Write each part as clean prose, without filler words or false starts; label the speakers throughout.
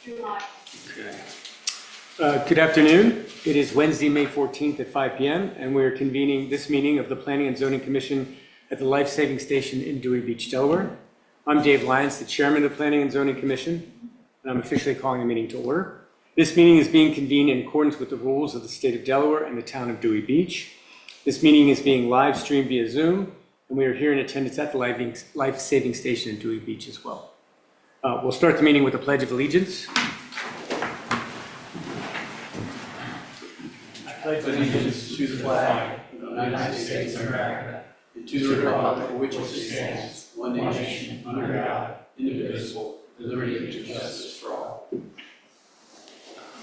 Speaker 1: July.
Speaker 2: Good afternoon. It is Wednesday, May 14th at 5 p.m. and we're convening this meeting of the Planning and Zoning Commission at the Life Saving Station in Dewey Beach, Delaware. I'm Dave Lyons, the Chairman of the Planning and Zoning Commission, and I'm officially calling the meeting to order. This meeting is being convened in accordance with the rules of the state of Delaware and the town of Dewey Beach. This meeting is being live streamed via Zoom, and we are here in attendance at the Life Saving Station in Dewey Beach as well. We'll start the meeting with the Pledge of Allegiance. I pledge allegiance to the flag of the United States of America and to the republic for which it stands, one nation, under God, indivisible, with liberty and justice for all.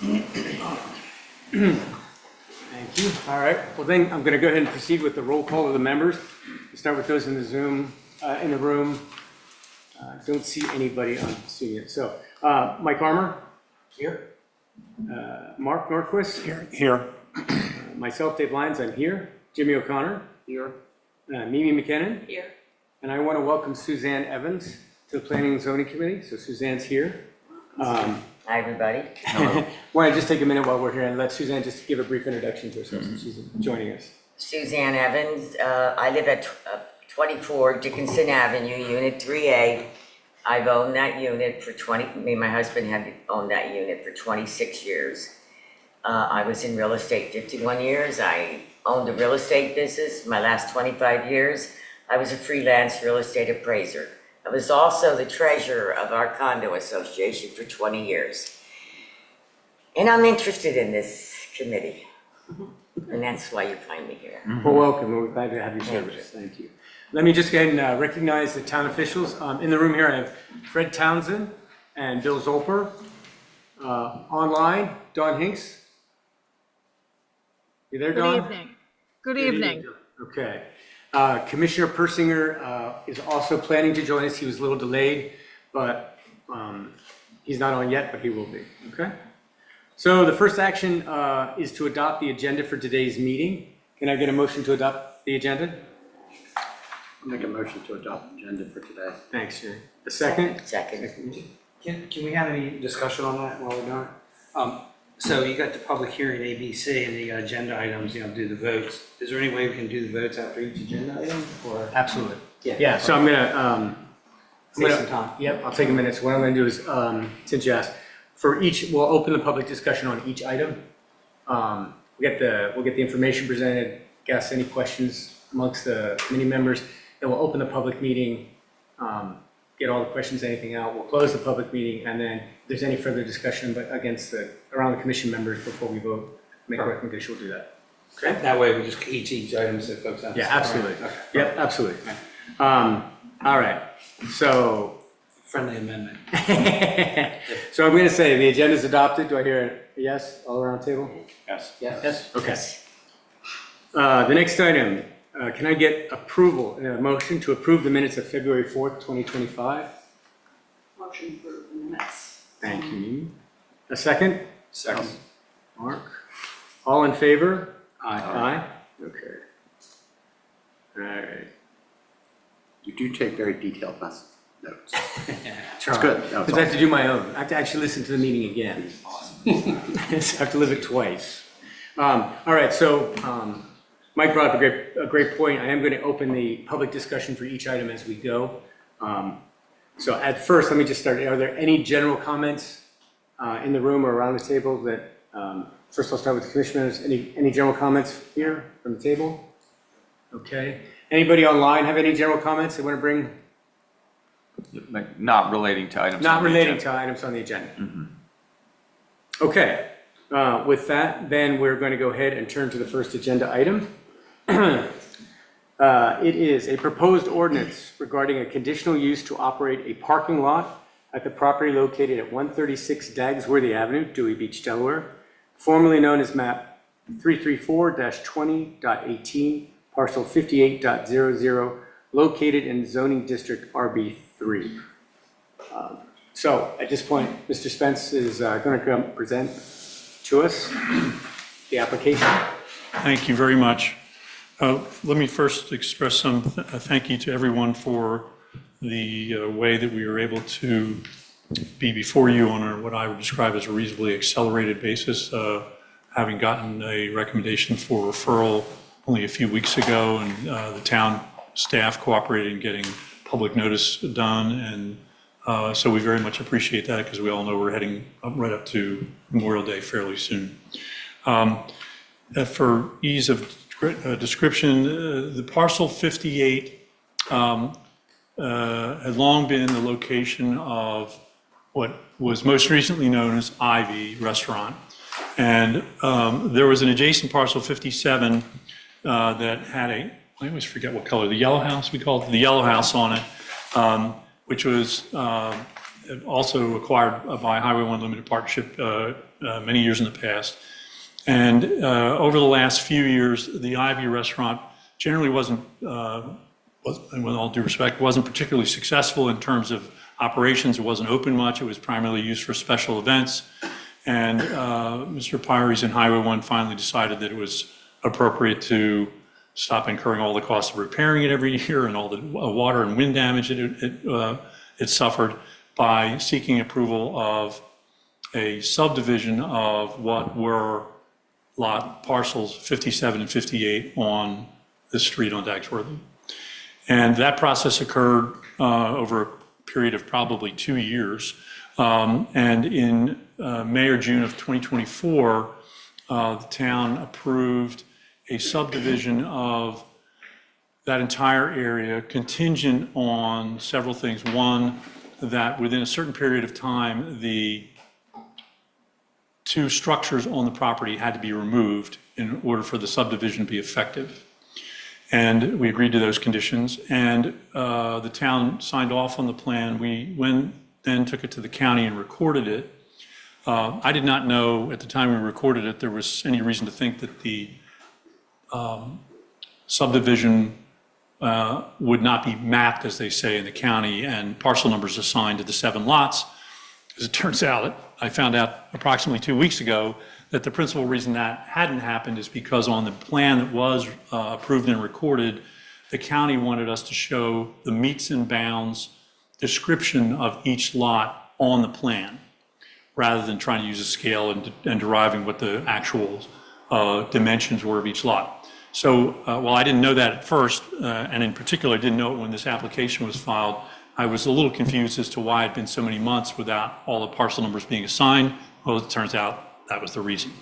Speaker 2: Thank you. All right. Well, then I'm going to go ahead and proceed with the roll call of the members. We'll start with those in the Zoom, in the room. Don't see anybody on Zoom yet. So, Mike Armour? Here. Mark Norquist? Here. Myself, Dave Lyons, I'm here. Jimmy O'Connor? Here. Mimi McKinnon?
Speaker 1: Here.
Speaker 2: And I want to welcome Suzanne Evans to the Planning and Zoning Committee. So Suzanne's here.
Speaker 3: Hi, everybody.
Speaker 2: Want to just take a minute while we're here and let Suzanne just give a brief introduction to herself since she's joining us.
Speaker 3: Suzanne Evans. I live at 24 Dickinson Avenue, Unit 3A. I've owned that unit for me and my husband have owned that unit for 26 years. I was in real estate 51 years. I owned a real estate business my last 25 years. I was a freelance real estate appraiser. I was also the treasurer of our condo association for 20 years. And I'm interested in this committee. And that's why you find me here.
Speaker 2: Well, welcome. We're glad to have you serve us. Thank you. Let me just go ahead and recognize the town officials. In the room here, I have Fred Townsend and Bill Zolper. Online, Dawn Hinks. You there, Dawn?
Speaker 1: Good evening. Good evening.
Speaker 2: Okay. Commissioner Persinger is also planning to join us. He was a little delayed, but he's not on yet, but he will be. Okay. So the first action is to adopt the agenda for today's meeting. Can I get a motion to adopt the agenda?
Speaker 4: I'll make a motion to adopt the agenda for today.
Speaker 2: Thanks, Jerry. A second?
Speaker 3: Second.
Speaker 5: Can we have any discussion on that while we're doing it? So you got the public hearing A, B, C, and the agenda items, do the votes. Is there any way we can do the votes after each agenda item, or?
Speaker 2: Absolutely.
Speaker 5: Yeah.
Speaker 2: Yeah, so I'm gonna,
Speaker 5: Save some time.
Speaker 2: Yep, I'll take a minute. So what I'm gonna do is, since you asked, for each, we'll open the public discussion on each item. We'll get the information presented, ask any questions amongst the committee members, then we'll open the public meeting, get all the questions, anything out. We'll close the public meeting, and then if there's any further discussion around the commission members before we vote, make a recommendation, we'll do that. Okay?
Speaker 5: That way we just each item so folks have.
Speaker 2: Yeah, absolutely.
Speaker 5: Okay.
Speaker 2: Yep, absolutely. All right, so.
Speaker 5: Friendly amendment.
Speaker 2: So I'm going to say the agenda is adopted. Do I hear a yes all around the table?
Speaker 4: Yes.
Speaker 2: Yes. Okay. The next item, can I get approval, a motion to approve the minutes of February 4th, 2025?
Speaker 1: Motion for the minutes.
Speaker 2: Thank you. A second?
Speaker 4: Second.
Speaker 2: Mark? All in favor?
Speaker 4: Aye.
Speaker 2: Aye? Okay. All right.
Speaker 4: You do take very detailed notes.
Speaker 2: It's
Speaker 4: good. No, it's
Speaker 2: Because I have to do my own. I have to actually listen to the meeting again. So I have to live it twice. All right, so Mike brought up a great point. I am going to open the public discussion for each item as we go. So at first, let me just start. Are there any general comments in the room or around the table that, first I'll start with the commissioners. Any general comments here from the table? Okay. Anybody online have any general comments they want to bring?
Speaker 6: Like not relating to items.
Speaker 2: Not
Speaker 6: on the
Speaker 2: relating
Speaker 6: agenda.
Speaker 2: to items on the agenda. Okay, with that, then we're going to go ahead and turn to the first agenda item. It is a proposed ordinance regarding a conditional use to operate a parking lot at the property located at 136 Dagsworthy Avenue, Dewey Beach, Delaware, formerly known as map 334-20.18, parcel 58.00, located in zoning district RB3. So at this point, Mr. Spence is going to come present to us the application.
Speaker 7: Thank you very much. Let me first express some thank you to everyone for the way that we were able to be before you on what I would describe as a reasonably accelerated basis, having gotten a recommendation for referral only a few weeks ago, and the town staff cooperated in getting public notice done, and so we very much appreciate that because we all know we're heading right up to Memorial Day fairly soon. For ease of description, the parcel 58 had long been the location of what was most recently known as Ivy Restaurant. And there was an adjacent parcel 57 that had I always forget what color, the yellow house, we called it the yellow house on it, which was also acquired by Highway 1 Limited Partnership many years in the past. And over the last few years, the Ivy Restaurant generally wasn't, with all due respect, wasn't particularly successful in terms of operations. It wasn't open much. It was primarily used for special events. And Mr. Pyries and Highway 1 finally decided that it was appropriate to stop incurring all the costs of repairing it every year and all the water and wind damage that it suffered by seeking approval of a subdivision of what were lot parcels 57 and 58 on this street on Dagsworthy. And that process occurred over a period of probably 2 years. And in May or June of 2024, the town approved a subdivision of that entire area contingent on several things. One, that within a certain period of time, the two structures on the property had to be removed in order for the subdivision to be effective. And we agreed to those conditions, and the town signed off on the plan. We then took it to the county and recorded it. I did not know at the time we recorded it there was any reason to think that the subdivision would not be mapped, as they say in the county, and parcel numbers assigned to the 7 lots. As it turns out, I found out approximately 2 weeks ago that the principal reason that hadn't happened is because on the plan that was approved and recorded, the county wanted us to show the meets and bounds description of each lot on the plan, rather than trying to use a scale and deriving what the actual dimensions were of each lot. So while I didn't know that at first, and in particular, I didn't know it when this application was filed, I was a little confused as to why it had been so many months without all the parcel numbers being assigned. Well, it turns out that was the reason.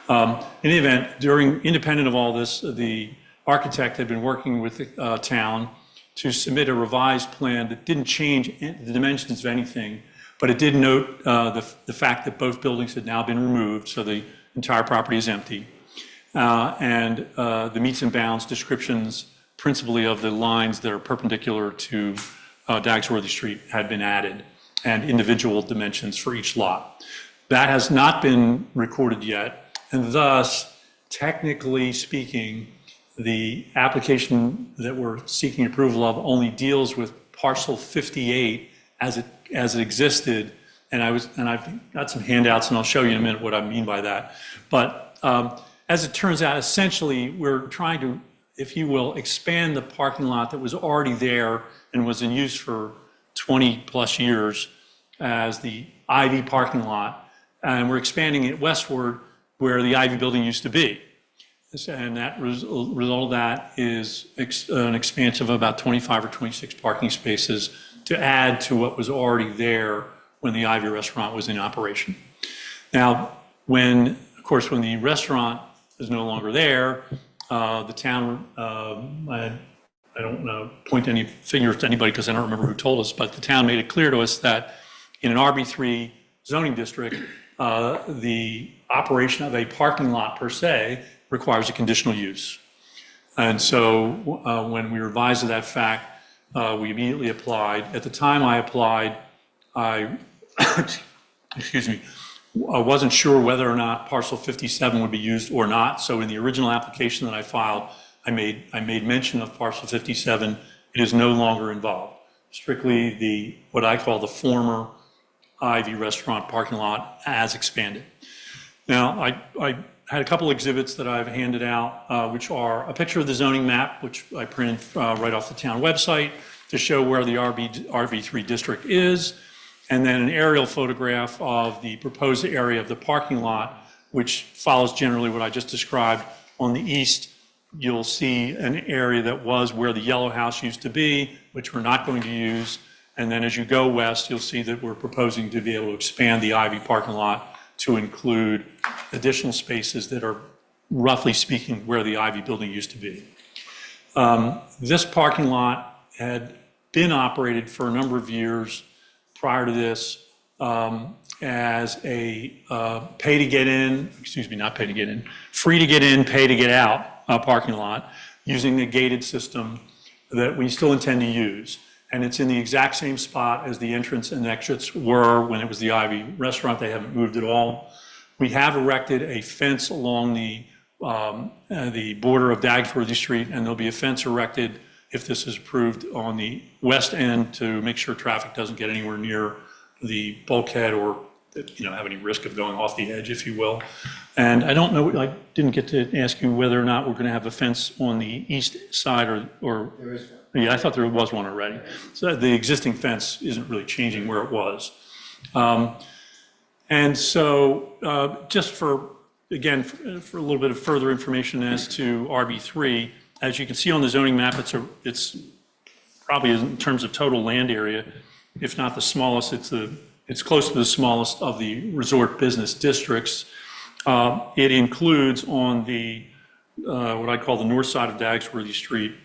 Speaker 7: In any event, independent of all this, the architect had been working with the town to submit a revised plan that didn't change the dimensions of anything, but it did note the fact that both buildings had now been removed, so the entire property is empty. And the meets and bounds descriptions, principally of the lines that are perpendicular to Dagsworthy Street, had been added, and individual dimensions for each lot. That has not been recorded yet, and thus, technically speaking, the application that we're seeking approval of only deals with parcel 58 as it existed. And I've got some handouts, and I'll show you in a minute what I mean by that. But as it turns out, essentially, we're trying to, if you will, expand the parking lot that was already there and was in use for 20 plus years as the Ivy parking lot. And we're expanding it westward where the Ivy building used to be. And that result of that is an expansion of about 25 or 26 parking spaces to add to what was already there when the Ivy restaurant was in operation. Now, when the restaurant is no longer there, the town, I don't point any fingers to anybody because I don't remember who told us, but the town made it clear to us that in an RB3 zoning district, the operation of a parking lot per se requires a conditional use. And so when we revised that fact, we immediately applied. At the time I applied, I wasn't sure whether or not parcel 57 would be used or not. So in the original application that I filed, I made mention of parcel 57. It is no longer involved. Strictly what I call the former Ivy restaurant parking lot as expanded. Now, I had a couple exhibits that I've handed out, which are a picture of the zoning map, which I printed right off the town website to show where the RB3 district is, and then an aerial photograph of the proposed area of the parking lot, which follows generally what I just described. On the east, you'll see an area that was where the yellow house used to be, which we're not going to use. And then as you go west, you'll see that we're proposing to be able to expand the Ivy parking lot to include additional spaces that are, roughly speaking, where the Ivy building used to be. This parking lot had been operated for a number of years prior to this as a pay to get in, not pay to get in, free to get in, pay to get out parking lot using a gated system that we still intend to use. And it's in the exact same spot as the entrance and exits were when it was the Ivy restaurant. They haven't moved at all. We have erected a fence along the border of Dagsworthy Street, and there'll be a fence erected, if this is approved, on the west end to make sure traffic doesn't get anywhere near the bulkhead or, have any risk of going off the edge, if you will. And I don't know, I didn't get to ask you whether or not we're going to have a fence on the east side or.
Speaker 2: There is one.
Speaker 7: Yeah, I thought there was one already. So the existing fence isn't really changing where it was. And so just for a little bit of further information as to RB3, as you can see on the zoning map, it's probably in terms of total land area, if not the smallest, it's close to the smallest of the resort business districts. It includes on the, what I call the north side of Dagsworthy Street,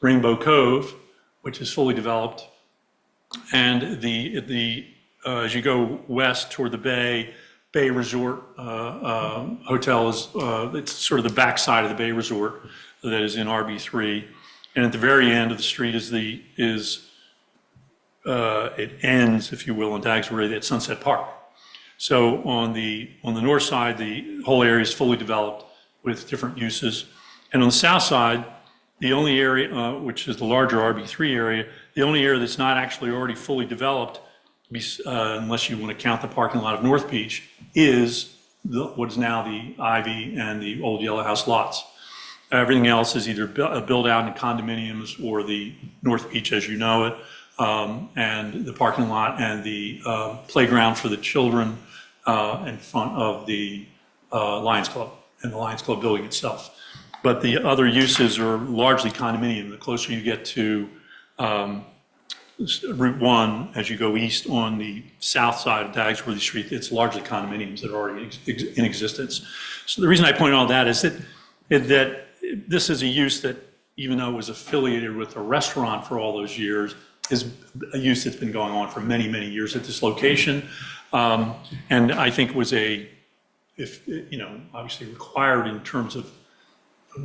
Speaker 7: Rainbow Cove, which is fully developed, and as you go west toward the Bay Resort Hotel is it's sort of the backside of the Bay Resort that is in RB3, and at the very end of the street it ends, if you will, in Dagsworthy at Sunset Park. So on the north side, the whole area is fully developed with different uses, and on the south side, the only area, which is the larger RB3 area, the only area that's not actually already fully developed, unless you want to count the parking lot of North Beach, is what is now the Ivy and the old Yellow House lots. Everything else is either built out in condominiums or the North Beach as you know it, and the parking lot and the playground for the children in front of the Lions Club and the Lions Club building itself. But the other uses are largely condominium. The closer you get to Route 1, as you go east on the south side of Dagsworthy Street, it's largely condominiums that are already in existence. So the reason I point all that is that this is a use that, even though it was affiliated with a restaurant for all those years, is a use that's been going on for many, many years at this location. And I think was obviously required in terms of,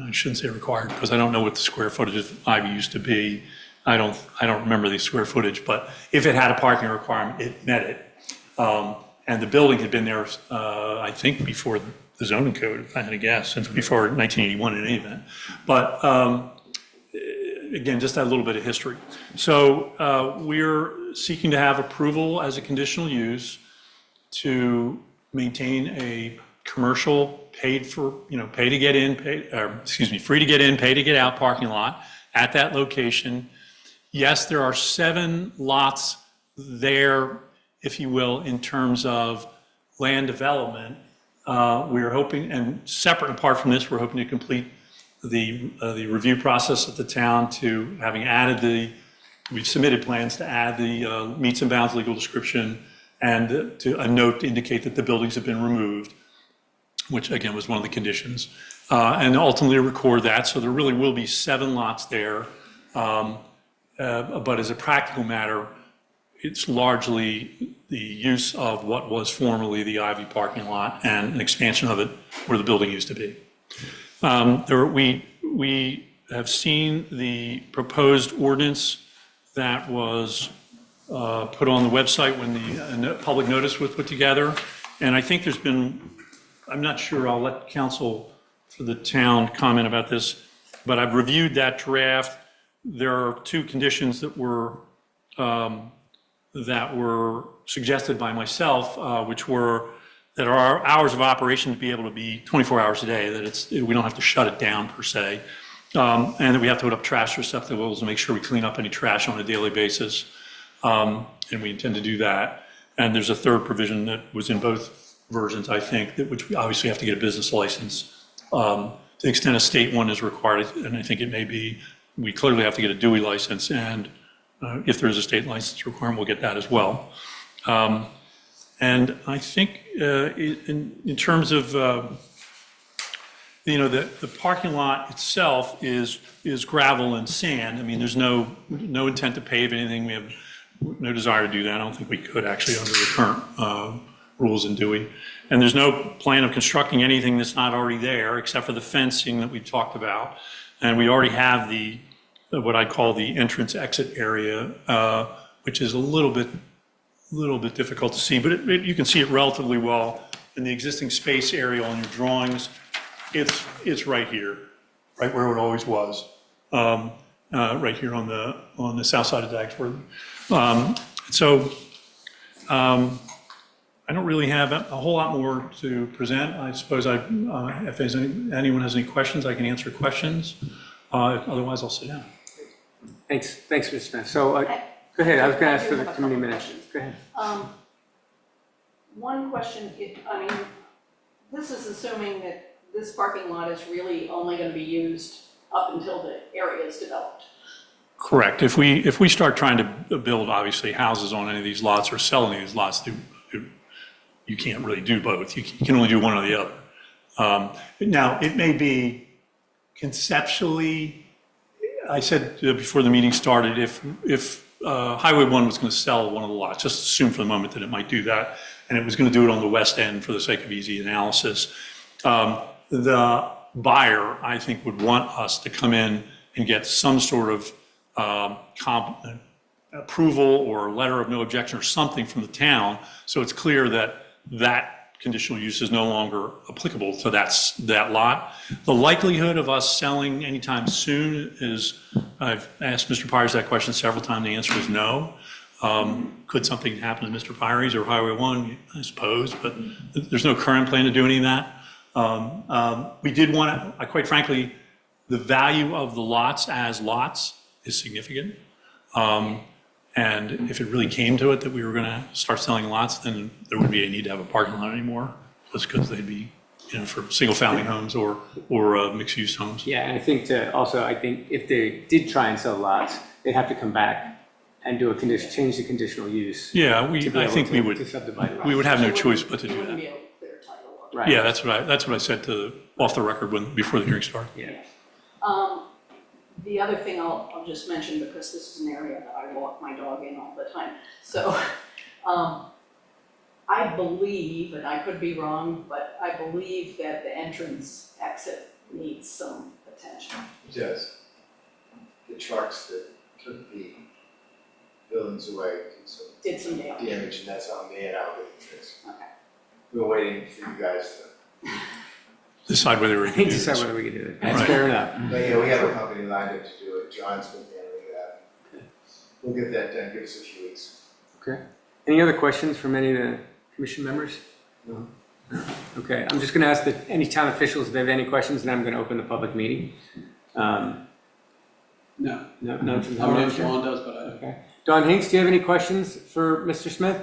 Speaker 7: I shouldn't say required because I don't know what the square footage of Ivy used to be. I don't remember the square footage, but if it had a parking requirement, it met it. And the building had been there, I think, before the zoning code, if I had to guess, since before 1981 in any event. But again, just that little bit of history. So we're seeking to have approval as a conditional use to maintain a commercial free to get in, pay to get out parking lot at that location. Yes, there are 7 lots there, if you will, in terms of land development. We're hoping, and separate and apart from this, we're hoping to complete the review process at the town to having added we've submitted plans to add the meets and bounds legal description and to a note to indicate that the buildings have been removed, which again was one of the conditions, and ultimately record that. So there really will be 7 lots there. But as a practical matter, it's largely the use of what was formerly the Ivy parking lot and an expansion of it where the building used to be. We have seen the proposed ordinance that was put on the website when the public notice was put together. And I think there's been, I'm not sure, I'll let counsel for the town comment about this, but I've reviewed that draft. There are 2 conditions that were suggested by myself, which were that our hours of operation to be able to be 24 hours a day, that we don't have to shut it down per se, and that we have to put up trash receptacles and make sure we clean up any trash on a daily basis, and we intend to do that. And there's a third provision that was in both versions, I think, that which we obviously have to get a business license. To the extent a state one is required, and I think it may be, we clearly have to get a Dewey license, and if there is a state license requirement, we'll get that as well. And I think in terms of, the parking lot itself is gravel and sand. I mean, there's no intent to pave anything. We have no desire to do that. I don't think we could actually under the current rules in Dewey. And there's no plan of constructing anything that's not already there, except for the fencing that we talked about. And we already have what I call the entrance exit area, which is a little bit difficult to see, but you can see it relatively well in the existing space area on your drawings. It's right here, right where it always was, right here on the south side of Dagsworth. I don't really have a whole lot more to present. I suppose if anyone has any questions, I can answer questions. Otherwise, I'll sit down.
Speaker 2: Thanks, Mr. Smith. So, go ahead, I was going to ask for the committee minutes. Go ahead.
Speaker 1: One question, this is assuming that this parking lot is really only going to be used up until the area is developed.
Speaker 7: Correct. If we start trying to build, obviously, houses on any of these lots or sell any of these lots, you can't really do both. You can only do one or the other. Now, it may be conceptually, I said before the meeting started, if Highway 1 was going to sell one of the lots, just assume for the moment that it might do that, and it was going to do it on the west end for the sake of easy analysis, the buyer, I think, would want us to come in and get some sort of approval or letter of no objection or something from the town, so it's clear that conditional use is no longer applicable to that lot. The likelihood of us selling anytime soon is, I've asked Mr. Pires that question several times, the answer is no. Could something happen to Mr. Pires or Highway 1? I suppose, but there's no current plan to do any of that. We did want to, quite frankly, the value of the lots as lots is significant. And if it really came to it that we were going to start selling lots, then there wouldn't be a need to have a parking lot anymore, just because they'd be, for single-family homes or mixed-use homes.
Speaker 2: Yeah, and I think if they did try and sell lots, they'd have to come back and do change the conditional use.
Speaker 7: Yeah, I think we
Speaker 2: to subdivide it.
Speaker 7: would have no choice but to
Speaker 1: You
Speaker 7: do
Speaker 1: wouldn't
Speaker 7: that.
Speaker 1: be able to clear title of it.
Speaker 2: Right.
Speaker 7: Yeah, that's what I said off the record before the hearing started.
Speaker 2: Yeah.
Speaker 1: The other thing I'll just mention, because this is an area that I walk my dog in all the time. So I believe, and I could be wrong, but I believe that the entrance exit needs some attention.
Speaker 8: It does. The trucks that took the buildings away
Speaker 1: Did some damage.
Speaker 8: damage, and that's on me, and I'll get it fixed.
Speaker 1: Okay.
Speaker 8: We're waiting for you guys to,
Speaker 7: Decide whether we can do
Speaker 2: Decide
Speaker 7: this.
Speaker 2: whether we can do it. That's
Speaker 7: Right.
Speaker 2: fair enough.
Speaker 8: but yeah, we have a company lined up to do it. John's been handling that. We'll get that done, give us a few weeks.
Speaker 2: Okay. Any other questions from any of the commission members?
Speaker 8: No.
Speaker 2: Okay, I'm just going to ask any town officials if they have any questions, and I'm going to open the public meeting.
Speaker 4: No.
Speaker 2: None from the
Speaker 4: I mean,
Speaker 2: town.
Speaker 4: if Dawn does, but I don't.
Speaker 2: Okay. Don Hinks, do you have any questions for Mr. Smith?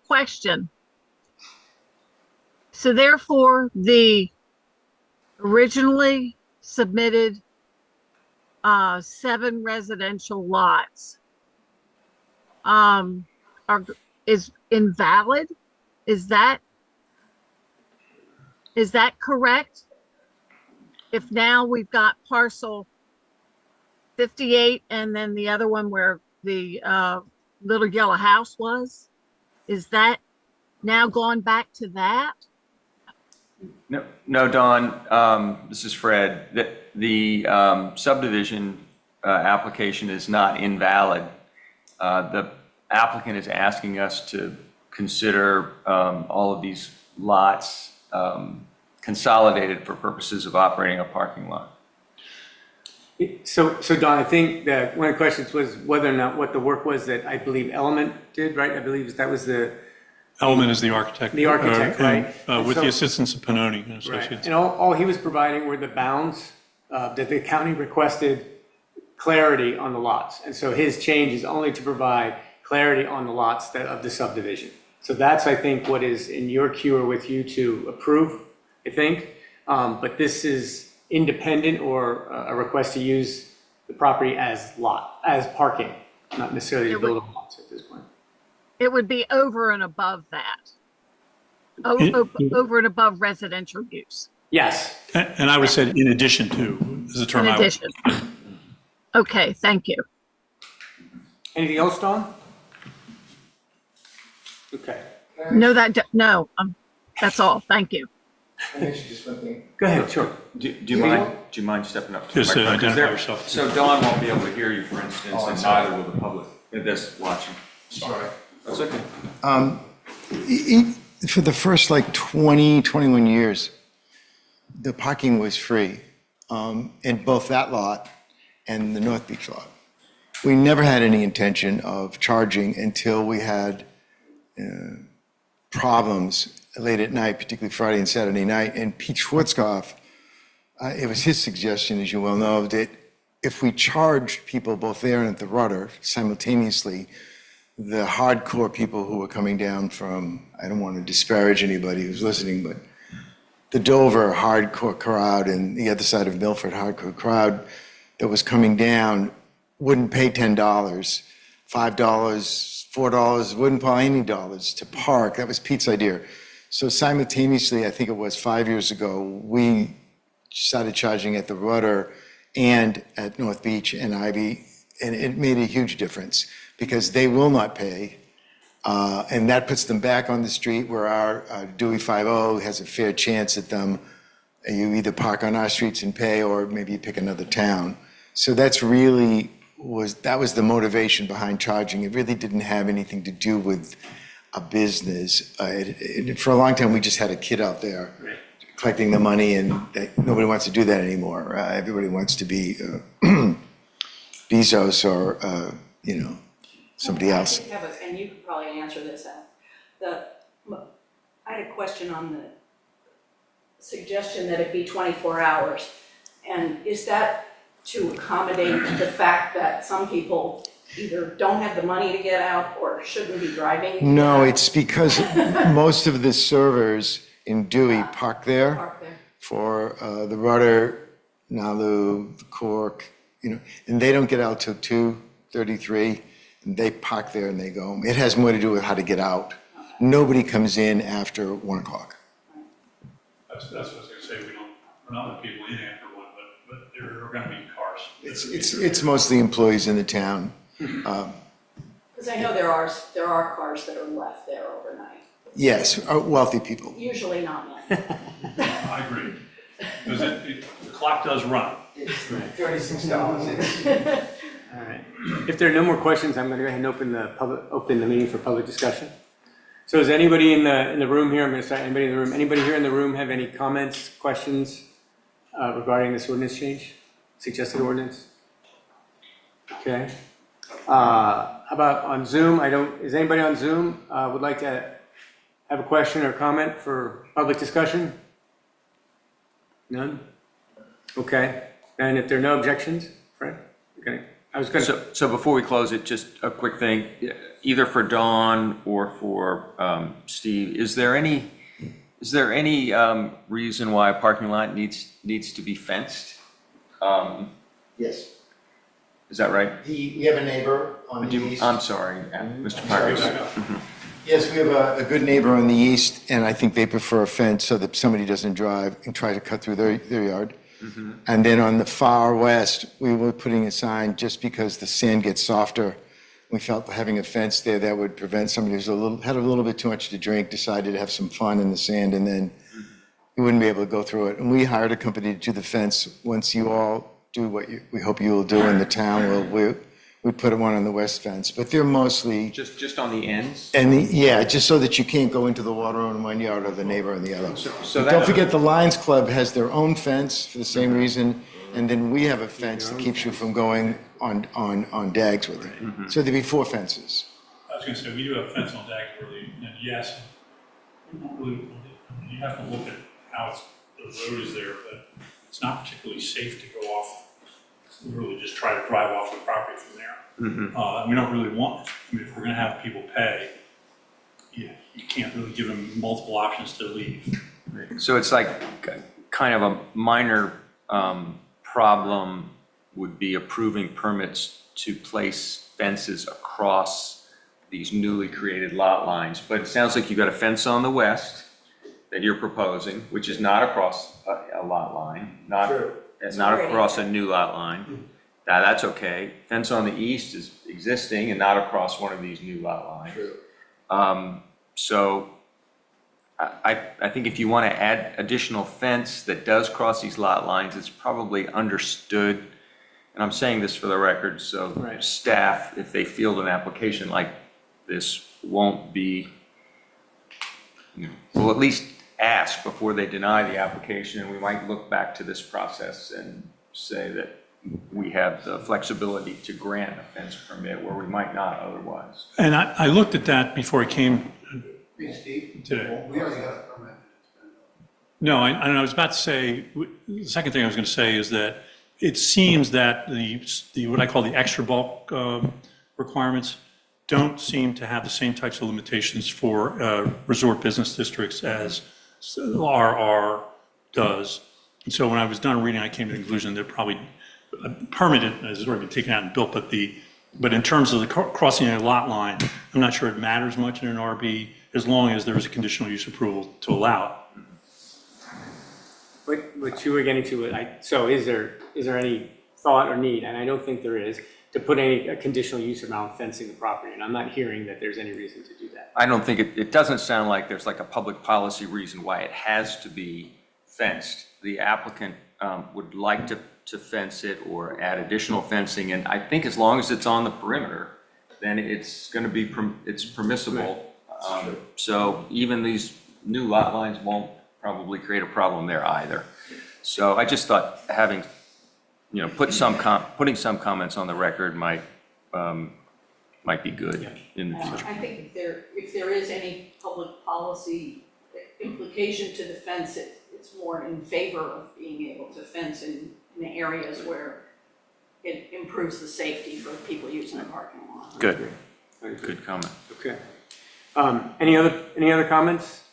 Speaker 9: Question. So therefore, the originally submitted 7 residential lots is invalid? Is that correct? If now we've got parcel 58 and then the other one where the little yellow house was, is that now gone back to that?
Speaker 6: No, Don, this is Fred. The subdivision application is not invalid. The applicant is asking us to consider all of these lots consolidated for purposes of operating a parking lot.
Speaker 2: So Don, I think that one of the questions was whether or not what the work was that I believe Element did, right? I believe that was the
Speaker 7: Element is the architect.
Speaker 2: The architect, right.
Speaker 7: With
Speaker 2: So-
Speaker 7: the assistance of Pannoni and
Speaker 2: right.
Speaker 7: Associates.
Speaker 2: And all he was providing were the bounds that the county requested clarity on the lots. And so his change is only to provide clarity on the lots of the subdivision. So that's, I think, what is in your queue or with you to approve, I think. But this is independent or a request to use the property as parking, not necessarily to build lots at this point.
Speaker 9: It would be over and above that.
Speaker 7: It-
Speaker 9: Over and above residential use,
Speaker 2: Yes.
Speaker 7: And I would say in addition to, is the term
Speaker 9: in
Speaker 7: I would.
Speaker 9: addition. Okay, thank you.
Speaker 2: Anything else, Dawn? Okay.
Speaker 9: No, that's all. Thank you.
Speaker 8: I mentioned just one thing.
Speaker 2: Go ahead, sure.
Speaker 6: Do you mind stepping up to the
Speaker 7: Just to
Speaker 6: microphone? 'Cause
Speaker 7: identify
Speaker 6: there-
Speaker 7: yourself.
Speaker 6: So Dawn won't be able to hear you, for instance,
Speaker 8: Oh, I'm
Speaker 6: and
Speaker 8: sorry.
Speaker 6: neither will the public that's watching.
Speaker 8: Sorry.
Speaker 6: That's okay.
Speaker 8: For the first like 20, 21 years, the parking was free in both that lot and the North Beach lot. We never had any intention of charging until we had problems late at night, particularly Friday and Saturday night. And Pete Schwarzkopf, it was his suggestion, as you well know, that if we charged people both there and at the Rudder simultaneously, the hardcore people who were coming down from, I don't want to disparage anybody who's listening, but the Dover hardcore crowd and the other side of Milford hardcore crowd that was coming down wouldn't pay $10, $5, $4, wouldn't pay any dollars to park. That was Pete's idea. So simultaneously, I think it was 5 years ago, we started charging at the Rudder and at North Beach and Ivy, and it made a huge difference because they will not pay. And that puts them back on the street where our Dewey 5-0 has a fair chance at them. You either park on our streets and pay, or maybe you pick another town. So that's really that was the motivation behind charging. It really didn't have anything to do with a business. For a long time, we just had a kid out there collecting the money, and nobody wants to do that anymore. Everybody wants to be Bezos or, somebody else.
Speaker 1: And you could probably answer this, Al. I had a question on the suggestion that it be 24 hours. And is that to accommodate the fact that some people either don't have the money to get out or shouldn't be driving to get
Speaker 8: No,
Speaker 1: out?
Speaker 8: it's because most of the servers in Dewey park there
Speaker 1: Park there.
Speaker 8: for the Rudder, Nalu, the Cork, and they don't get out till 2:33, and they park there and they go home. It has more to do with how to get out. Nobody comes in after 1 o'clock.
Speaker 7: That's what I was gonna say, we're not letting people in after one, but there are gonna be cars.
Speaker 8: It's mostly employees in the town.
Speaker 1: Because I know there are cars that are left there overnight,
Speaker 8: Yes, wealthy people.
Speaker 1: usually not men.
Speaker 7: I agree. Because the clock does run.
Speaker 2: $36. All right. If there are no more questions, I'm going to go ahead and open the meeting for public discussion. So is anybody in the room here, I'm going to start, anybody in the room, anybody here in the room have any comments, questions regarding this ordinance change, suggested ordinance? Okay. How about on Zoom? Is anybody on Zoom would like to have a question or comment for public discussion? None? Okay. And if there are no objections, Fred? Okay. I was going to.
Speaker 6: So before we close it, just a quick thing, either for Dawn or for Steve, is there any reason why a parking lot needs to be fenced?
Speaker 8: Yes.
Speaker 6: Is that right?
Speaker 8: We have a neighbor on the east.
Speaker 6: I'm sorry, Mr. Parkers.
Speaker 8: Yes, we have a good neighbor on the east, and I think they prefer a fence so that somebody doesn't drive and try to cut through their yard. And then on the far west, we were putting a sign just because the sand gets softer. We felt having a fence there that would prevent somebody who's had a little bit too much to drink, decided to have some fun in the sand, and then you wouldn't be able to go through it. And we hired a company to do the fence. Once you all do what we hope you will do in the town, we'd put one on the west fence. But they're mostly,
Speaker 6: Just on the ends?
Speaker 8: just so that you can't go into the water in one yard or the neighbor in the other.
Speaker 6: So
Speaker 8: But don't forget, the Lions Club has their own fence for the same reason, and then we have a fence that keeps you from going on Dags with it. So there'd be 4 fences.
Speaker 7: I was gonna say, we do have a fence on Dagsbury, and yes, we don't really, you have to look at how the road is there, but it's not particularly safe to go off literally just try to drive off the property from there. We don't really want, I mean, if we're gonna have people pay, you can't really give them multiple options to leave.
Speaker 6: So it's like kind of a minor problem would be approving permits to place fences across these newly created lot lines. But it sounds like you've got a fence on the west that you're proposing, which is not across a lot line, not across a new lot line. Now, that's okay. Fence on the east is existing and not across one of these new lot lines. So I think if you want to add additional fence that does cross these lot lines, it's probably understood, and I'm saying this for the record, so
Speaker 2: Right.
Speaker 6: staff, if they field an application like this, won't be, will at least ask before they deny the application, and we might look back to this process and say that we have the flexibility to grant a fence permit where we might not otherwise.
Speaker 7: And I looked at that before I came
Speaker 4: Steve,
Speaker 7: today.
Speaker 4: we already got a permit.
Speaker 7: No, I was about to say, the second thing I was going to say is that it seems that the what I call the extra bulk requirements don't seem to have the same types of limitations for resort business districts as RR does. And so when I was done reading, I came to the conclusion that probably permitted, has already been taken out and built, but in terms of the crossing a lot line, I'm not sure it matters much in an RB as long as there is a conditional use approval to allow it.
Speaker 2: What you were getting to, so is there any thought or need, and I don't think there is, to put a conditional use around fencing the property? And I'm not hearing that there's any reason to do that.
Speaker 6: I don't think, it doesn't sound like there's like a public policy reason why it has to be fenced. The applicant would like to fence it or add additional fencing, and I think as long as it's on the perimeter, then it's going to be, it's permissible. So even these new lot lines won't probably create a problem there either. So I just thought having, putting some comments on the record might be good in the future.
Speaker 1: I think if there is any public policy implication to the fence, it's more in favor of being able to fence in areas where it improves the safety for people using the parking lot.
Speaker 6: Good, good comment.
Speaker 2: Okay. Any other comments?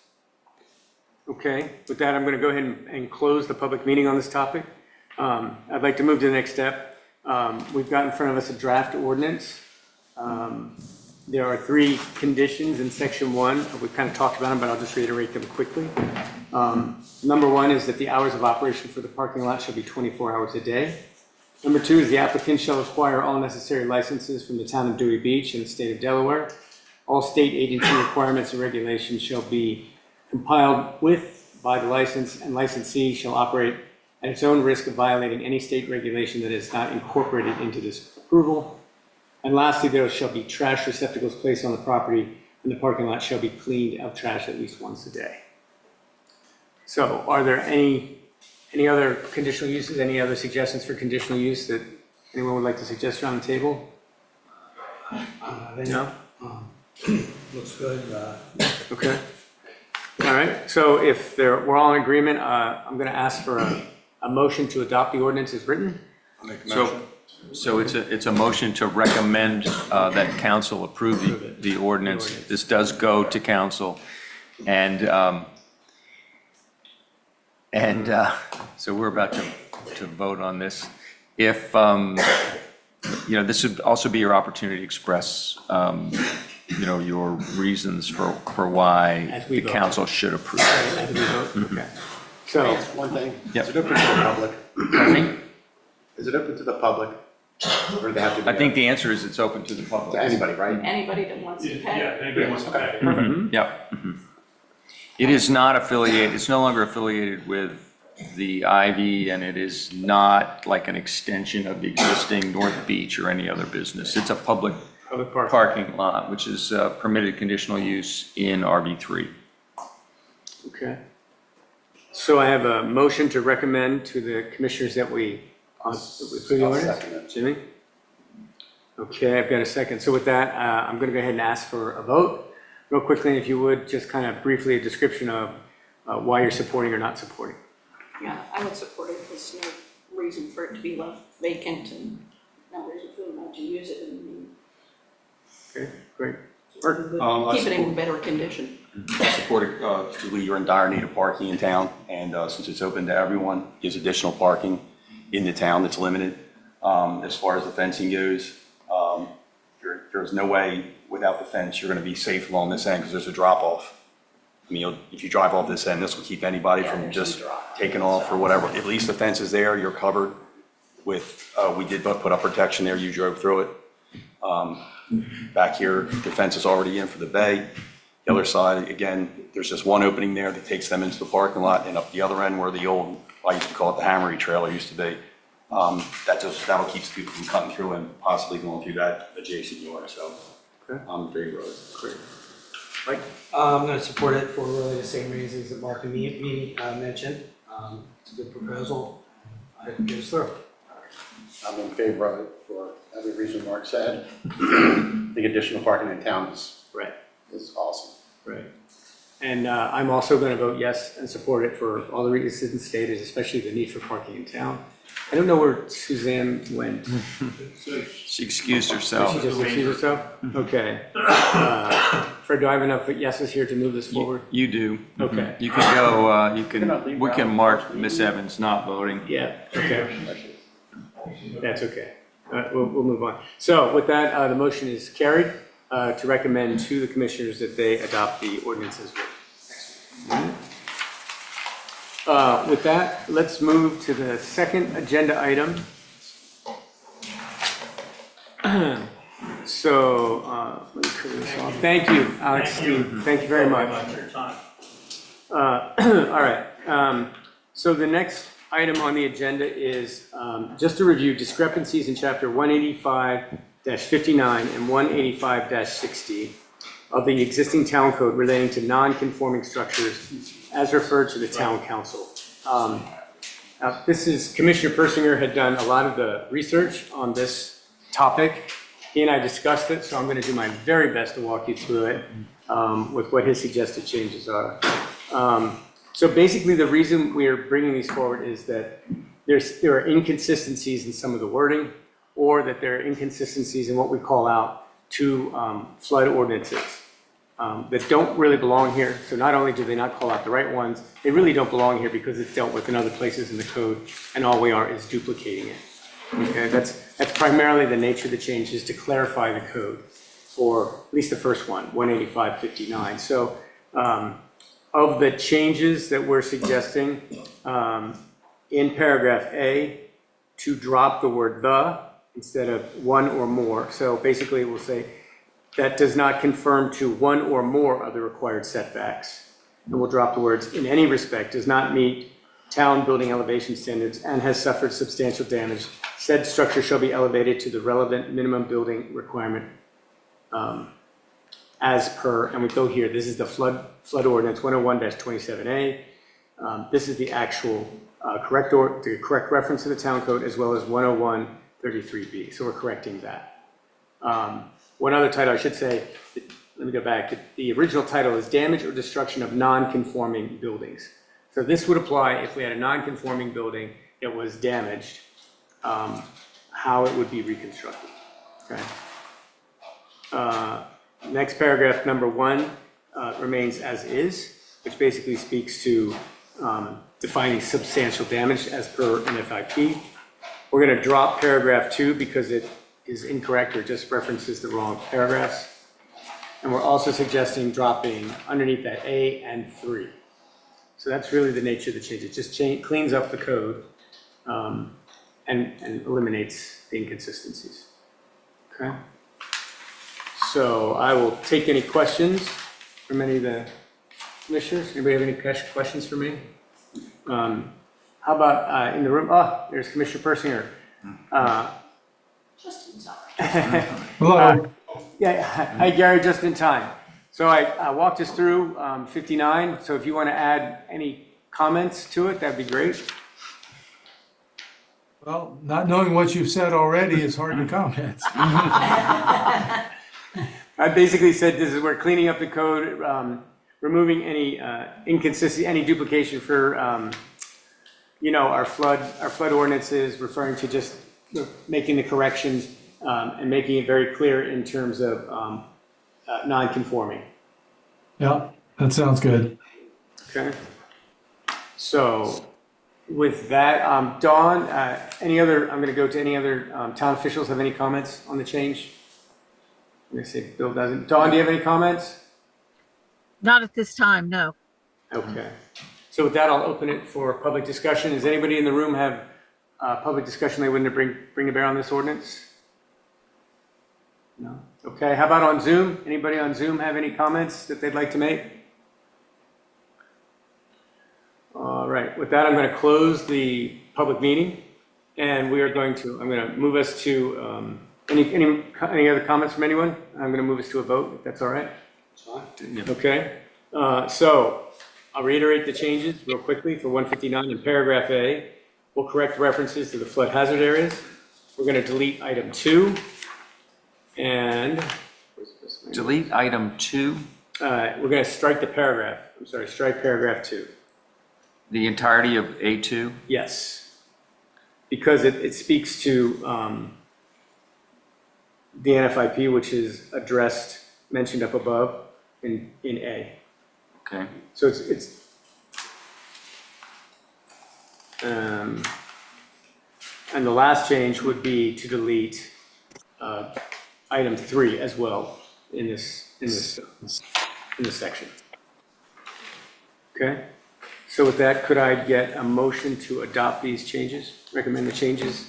Speaker 2: Okay, with that, I'm going to go ahead and close the public meeting on this topic. I'd like to move to the next step. We've got in front of us a draft ordinance. There are 3 conditions in section 1. We've kind of talked about them, but I'll just reiterate them quickly. Number 1 is that the hours of operation for the parking lot shall be 24 hours a day. Number 2 is the applicant shall acquire all necessary licenses from the town of Dewey Beach and the state of Delaware. All state agency requirements and regulations shall be compiled with by the license, and licensee shall operate at its own risk of violating any state regulation that is not incorporated into this approval. And lastly, there shall be trash receptacles placed on the property, and the parking lot shall be cleaned of trash at least once a day. So are there any other conditional uses, any other suggestions for conditional use that anyone would like to suggest around the table? No?
Speaker 4: Looks good.
Speaker 2: Okay. All right, so if we're all in agreement, I'm going to ask for a motion to adopt the ordinance as written.
Speaker 6: So it's a motion to recommend that council approve the ordinance. This does go to council, and so we're about to vote on this. If this would also be your opportunity to express your reasons for why
Speaker 2: As we
Speaker 6: the
Speaker 2: vote.
Speaker 6: council should approve.
Speaker 2: As we vote? Okay. So,
Speaker 4: One thing,
Speaker 6: Yep.
Speaker 4: is it open to the public?
Speaker 6: Pardon me?
Speaker 4: Is it open to the public? Or do they have to be?
Speaker 6: I think the answer is it's open to the
Speaker 4: To
Speaker 6: public.
Speaker 4: anybody, right?
Speaker 1: Anybody that wants to pay.
Speaker 7: Yeah, anybody wants to pay.
Speaker 6: Yep. It is not affiliated, it's no longer affiliated with the Ivy, and it is not like an extension of the existing North Beach or any other business. It's a public parking lot, which is permitted conditional use in RB3.
Speaker 2: Okay. So I have a motion to recommend to the commissioners that we approve the
Speaker 4: I'll
Speaker 2: ordinance.
Speaker 4: second it.
Speaker 2: Jimmy? Okay, I've got a second. So with that, I'm going to go ahead and ask for a vote. Real quickly, if you would, just kind of briefly a description of why you're supporting or not supporting.
Speaker 1: Yeah, I would support it. There's no reason for it to be left vacant and nobody's going to use it and
Speaker 2: Okay, great.
Speaker 1: keep it in better condition.
Speaker 10: I support it, particularly you're in dire need of parking in town, and since it's open to everyone, gives additional parking in the town that's limited. As far as the fencing goes, there's no way without the fence you're going to be safe along this end because there's a drop off. I mean, if you drive off this end, this will keep anybody
Speaker 1: Yeah,
Speaker 10: from
Speaker 1: there's
Speaker 10: just
Speaker 1: some drop.
Speaker 10: taking off or whatever. At least the fence is there, you're covered with, we did put up protection there, you drove through it. Back here, the fence is already in for the bay. The other side, again, there's just one opening there that takes them into the parking lot, and up the other end where the old, I used to call it the Hammery Trailer used to be. That'll keep people from cutting through and possibly going through that adjacent yard, so I'm in favor of it.
Speaker 2: Great. Mike?
Speaker 5: I'm going to support it for really the same reasons that Mark and me mentioned. It's a good proposal. I hope it goes through.
Speaker 4: I'm in favor of it for every reason Mark said. The additional parking in town is awesome.
Speaker 2: Right. And I'm also going to vote yes and support it for all the reasons stated, especially the need for parking in town. I don't know where Suzanne went.
Speaker 6: She excused
Speaker 2: Did
Speaker 6: herself.
Speaker 2: she just excuse herself? Okay. Fred, do I have enough yeses here to move this forward?
Speaker 6: You do.
Speaker 2: Okay.
Speaker 6: You can go,
Speaker 4: You're not leaving
Speaker 6: we can
Speaker 4: out.
Speaker 6: mark Miss Evans not voting.
Speaker 2: Yeah, okay. That's okay. All right, we'll move on. So with that, the motion is carried to recommend to the commissioners that they adopt the ordinance as written. With that, let's move to the second agenda item. So, let me clear this off. Thank you, Alex, Steve. Thank you very much. All right. So the next item on the agenda is just to review discrepancies in chapter 185-59 and 185-60 of the existing town code relating to non-conforming structures as referred to the town council. This is, Commissioner Persinger had done a lot of the research on this topic. He and I discussed it, so I'm going to do my very best to walk you through it with what his suggested changes are. So basically, the reason we're bringing these forward is that there are inconsistencies in some of the wording, or that there are inconsistencies in what we call out to flood ordinances that don't really belong here. So not only do they not call out the right ones, they really don't belong here because it's dealt with in other places in the code, and all we are is duplicating it. Okay, that's primarily the nature of the change, is to clarify the code for at least the first one, 185-59. So of the changes that we're suggesting in paragraph A, to drop the word the instead of one or more. So basically we'll say that does not conform to one or more of the required setbacks. And we'll drop the words in any respect does not meet town building elevation standards and has suffered substantial damage. Said structure shall be elevated to the relevant minimum building requirement as per, and we go here, this is the flood ordinance 101-27A. This is the actual correct reference to the town code, as well as 101-33B. So we're correcting that. One other title I should say, let me go back. The original title is damage or destruction of non-conforming buildings. So this would apply if we had a non-conforming building that was damaged, how it would be reconstructed. Okay. Next paragraph, number 1, remains as is, which basically speaks to defining substantial damage as per NFIP. We're going to drop paragraph 2 because it is incorrect or just references the wrong paragraphs. And we're also suggesting dropping underneath that A and 3. So that's really the nature of the change. It just cleans up the code and eliminates the inconsistencies. Okay. So I will take any questions from any of the commissioners. Anybody have any questions for me? How about in the room? Oh, there's Commissioner Persinger.
Speaker 1: Just in time.
Speaker 7: Hello.
Speaker 2: Yeah, hi Gary, just in time. So I walked us through 59, so if you want to add any comments to it, that'd be great.
Speaker 11: Well, not knowing what you've said already, it's hard to comment.
Speaker 2: I basically said this is, we're cleaning up the code, removing any inconsistency, any duplication for, our flood ordinances, referring to just making the corrections and making it very clear in terms of non-conforming.
Speaker 11: Yeah, that sounds good.
Speaker 2: Okay? So with that, Dawn, any other, I'm going to go to any other town officials have any comments on the change? I'm going to say Bill doesn't. Dawn, do you have any comments?
Speaker 9: Not at this time, no.
Speaker 2: Okay. So with that, I'll open it for public discussion. Does anybody in the room have public discussion they wouldn't bring to bear on this ordinance? No? Okay, how about on Zoom? Anybody on Zoom have any comments that they'd like to make? All right, with that, I'm going to close the public meeting, and we are going to, I'm going to move us to, any other comments from anyone? I'm going to move us to a vote, if that's all right. Okay, so I'll reiterate the changes real quickly for 159 in paragraph A. We'll correct references to the flood hazard areas. We're going to delete item 2, and
Speaker 6: Delete item 2,
Speaker 2: we're going to strike the paragraph. I'm sorry, strike paragraph 2.
Speaker 6: the entirety of A2.
Speaker 2: Yes, because it speaks to the NFIP, which is addressed, mentioned up above in A.
Speaker 6: Okay.
Speaker 2: So it's and the last change would be to delete item 3 as well in this section. Okay? So with that, could I get a motion to adopt these changes, recommend the changes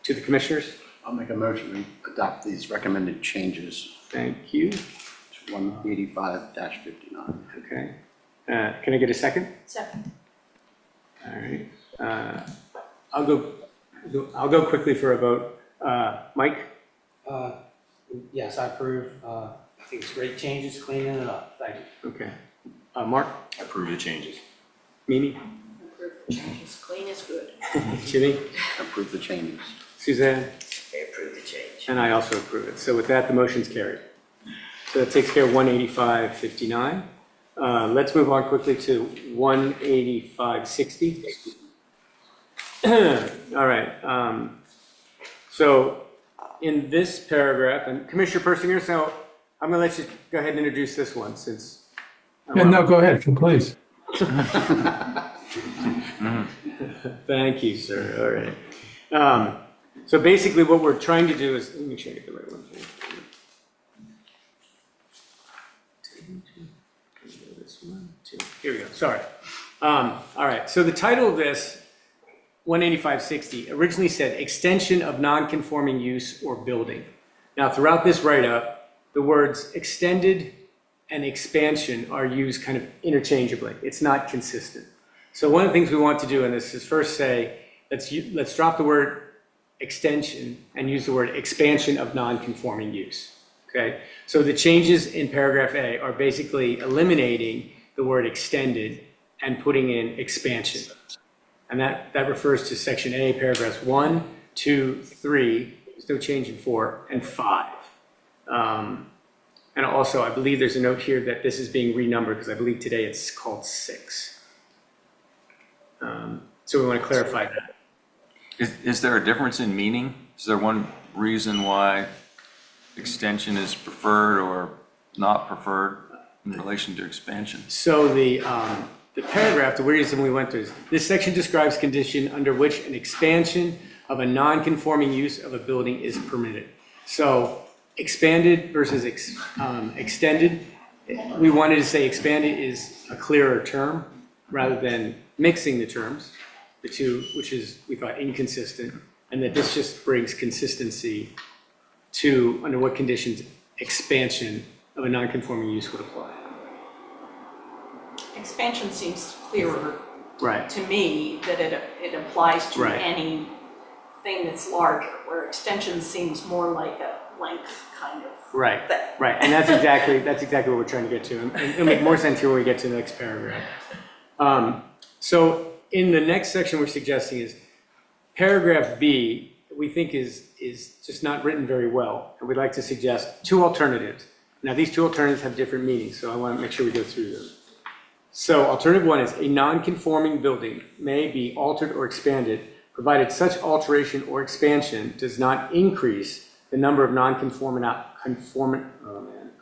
Speaker 2: to the commissioners?
Speaker 4: I'll make a motion to adopt these recommended changes
Speaker 2: Thank you.
Speaker 4: to 185-59.
Speaker 2: Okay. Can I get a second?
Speaker 1: Second.
Speaker 2: All right. I'll go quickly for a vote. Mike?
Speaker 5: Yes, I approve. I think it's great changes, cleaning it up. Thank you.
Speaker 2: Okay. Mark?
Speaker 10: I approve the changes.
Speaker 2: Mimi?
Speaker 1: Approve the changes. Clean is good.
Speaker 2: Jimmy?
Speaker 4: Approve the changes.
Speaker 2: Suzanne?
Speaker 3: I approve the change.
Speaker 2: And I also approve it. So with that, the motion's carried. So that takes care of 185-59. Let's move on quickly to 185-60. All right. So in this paragraph, and Commissioner Persinger, so I'm going to let you go ahead and introduce this one since.
Speaker 11: Yeah, no, go ahead, please.
Speaker 2: Thank you, sir. All right. So basically what we're trying to do is, let me make sure I get the right one. Here we go, sorry. All right, so the title of this, 185-60, originally said extension of non-conforming use or building. Now throughout this write-up, the words extended and expansion are used kind of interchangeably. It's not consistent. So one of the things we want to do in this is first say, let's drop the word extension and use the word expansion of non-conforming use, okay? So the changes in paragraph A are basically eliminating the word extended and putting in expansion. And that refers to section A, paragraphs 1, 2, 3, there's no change in 4, and 5. And also, I believe there's a note here that this is being renumbered because I believe today it's called 6. So we want to clarify that.
Speaker 6: Is there a difference in meaning? Is there one reason why extension is preferred or not preferred in relation to expansion?
Speaker 2: So the paragraph, the reason we went through is, this section describes condition under which an expansion of a non-conforming use of a building is permitted. So expanded versus extended, we wanted to say expanded is a clearer term rather than mixing the terms, the two, which is, we thought, inconsistent, and that this just brings consistency to under what conditions expansion of a non-conforming use would apply.
Speaker 1: Expansion seems clearer
Speaker 2: Right.
Speaker 1: to me that it applies to
Speaker 2: Right.
Speaker 1: anything that's larger, where extension seems more like a length kind of
Speaker 2: Right,
Speaker 1: thing.
Speaker 2: right, and that's exactly what we're trying to get to, and it'll make more sense here when we get to the next paragraph. So in the next section we're suggesting is paragraph B, we think is just not written very well, and we'd like to suggest 2 alternatives. Now these 2 alternatives have different meanings, so I want to make sure we go through them. So alternative 1 is a non-conforming building may be altered or expanded provided such alteration or expansion does not increase the number of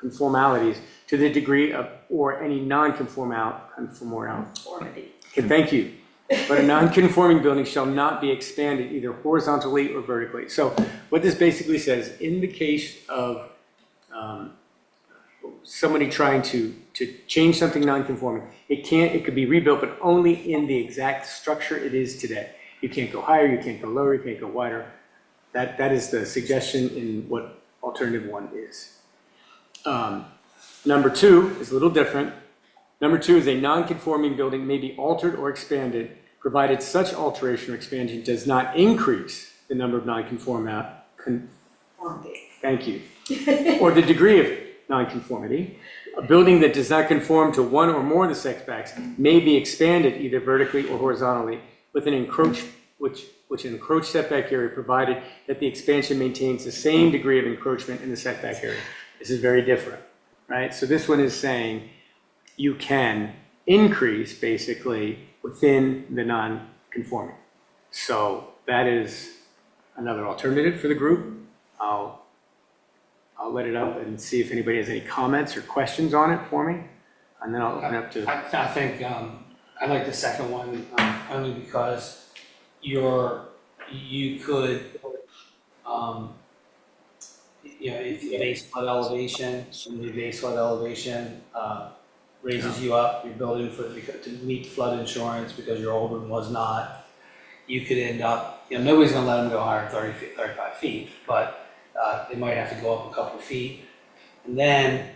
Speaker 2: conformalities to the degree of, or any conformity. Okay, thank you. But a non-conforming building shall not be expanded either horizontally or vertically. So what this basically says, in the case of somebody trying to change something non-conforming, it could be rebuilt, but only in the exact structure it is today. You can't go higher, you can't go lower, you can't go wider. That is the suggestion in what alternative 1 is. Number 2 is a little different. Number 2 is a non-conforming building may be altered or expanded, provided such alteration or expansion does not increase the number of thank you, or the degree of non-conformity. A building that does not conform to one or more of the setbacks may be expanded either vertically or horizontally with an encroached setback area, provided that the expansion maintains the same degree of encroachment in the setback area. This is very different, right? So this one is saying you can increase basically within the non-conforming. So that is another alternative for the group. I'll let it up and see if anybody has any comments or questions on it for me, and then I'll open up to.
Speaker 5: I think I like the second one only because you could, if the base flood elevation, raises you up, you're building to meet flood insurance because your old one was not, you could end up, nobody's gonna let them go higher than 35 feet, but they might have to go up a couple of feet. And then,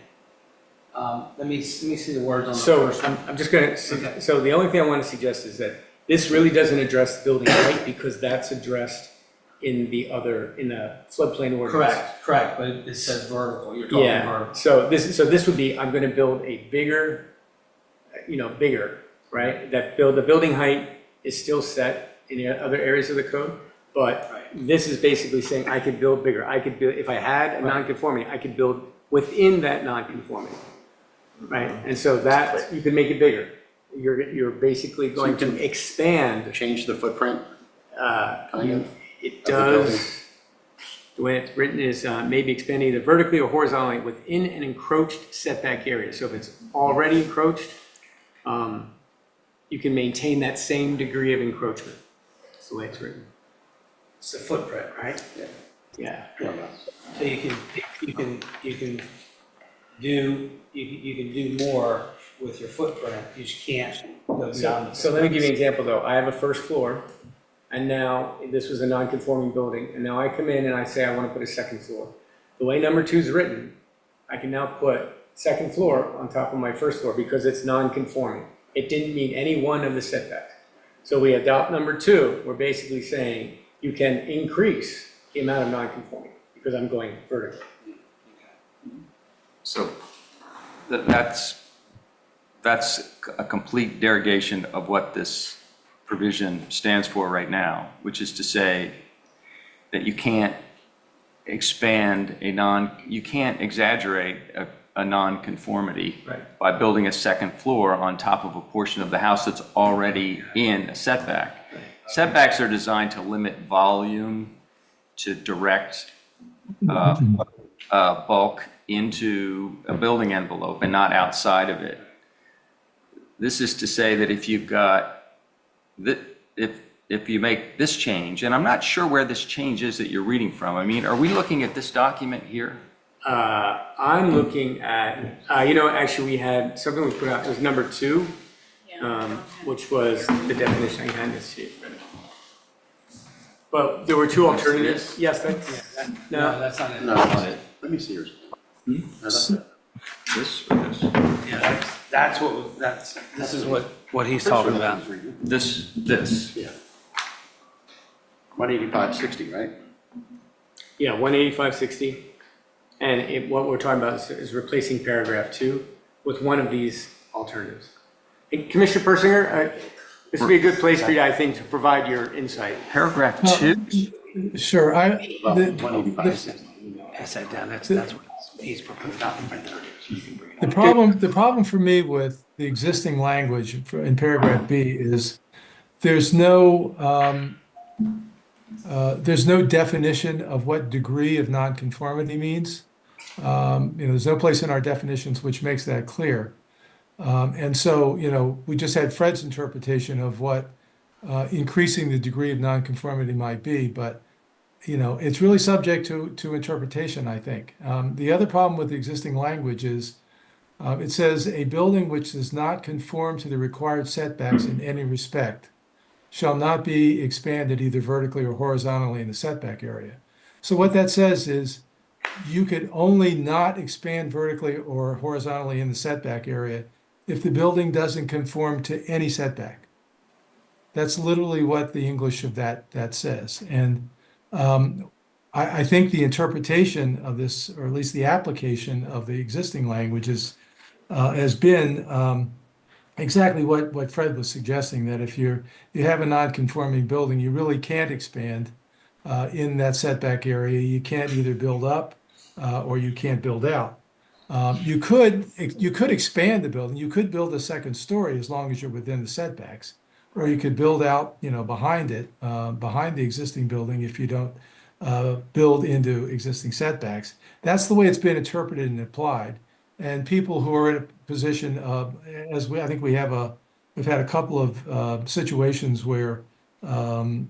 Speaker 5: let me see the words on the first one.
Speaker 2: I'm just gonna, so the only thing I want to suggest is that this really doesn't address building height because that's addressed in the floodplain ordinance.
Speaker 5: Correct, but it says vertical, you're talking vertical.
Speaker 2: So this would be, I'm gonna build a bigger, right? The building height is still set in the other areas of the code, but this is basically saying I could build bigger. I could build, if I had a non-conforming, I could build within that non-conforming, right? And so that, you can make it bigger. You're basically going to expand.
Speaker 4: Change the footprint, kind of?
Speaker 2: It does, the way it's written is may be expanded either vertically or horizontally within an encroached setback area. So if it's already encroached, you can maintain that same degree of encroachment. That's the way it's written.
Speaker 5: It's the footprint, right?
Speaker 2: Yeah.
Speaker 5: So you can do more with your footprint, you just can't go beyond.
Speaker 2: So let me give you an example though. I have a first floor, and now this was a non-conforming building, and now I come in and I say I want to put a second floor. The way number 2 is written, I can now put second floor on top of my first floor because it's non-conforming. It didn't meet any one of the setbacks. So we adopt number 2, we're basically saying you can increase the amount of non-conforming because I'm going vertically.
Speaker 6: So that's a complete derogation of what this provision stands for right now, which is to say that you can't you can't exaggerate a non-conformity by building a second floor on top of a portion of the house that's already in a setback. Setbacks are designed to limit volume, to direct bulk into a building envelope and not outside of it. This is to say that if you've got, if you make this change, and I'm not sure where this change is that you're reading from. I mean, are we looking at this document here?
Speaker 2: I'm looking at, actually we had something we put out, it was number 2, which was the definition. I had this sheet. But there were 2 alternatives. Yes, that's,
Speaker 5: No, that's not it.
Speaker 4: No, that's it. Let me see yours. No, that's it.
Speaker 6: This or this?
Speaker 5: Yeah, this is what he's talking about.
Speaker 6: This.
Speaker 4: Yeah. 18560, right?
Speaker 2: Yeah, 18560. And what we're talking about is replacing paragraph 2 with one of these alternatives. And Commissioner Persinger, this would be a good place for you, I think, to provide your insight.
Speaker 6: Paragraph 2?
Speaker 11: Sure,
Speaker 4: Well, 18560.
Speaker 5: Pass that down, that's what he's proposing.
Speaker 11: the problem for me with the existing language in paragraph B is there's no there's no definition of what degree of nonconformity means. There's no place in our definitions which makes that clear. And so, we just had Fred's interpretation of what increasing the degree of nonconformity might be, but it's really subject to interpretation, I think. The other problem with the existing language is it says a building which does not conform to the required setbacks in any respect shall not be expanded either vertically or horizontally in the setback area. So what that says is you could only not expand vertically or horizontally in the setback area if the building doesn't conform to any setback. That's literally what the English of that says. And I think the interpretation of this, or at least the application of the existing language has been exactly what Fred was suggesting, that if you have a non-conforming building, you really can't expand in that setback area. You can't either build up or you can't build out. You could expand the building. You could build a second story as long as you're within the setbacks, or you could build out, behind it, behind the existing building if you don't build into existing setbacks. That's the way it's been interpreted and applied. And people who are in a position of, I think we've had a couple of situations where a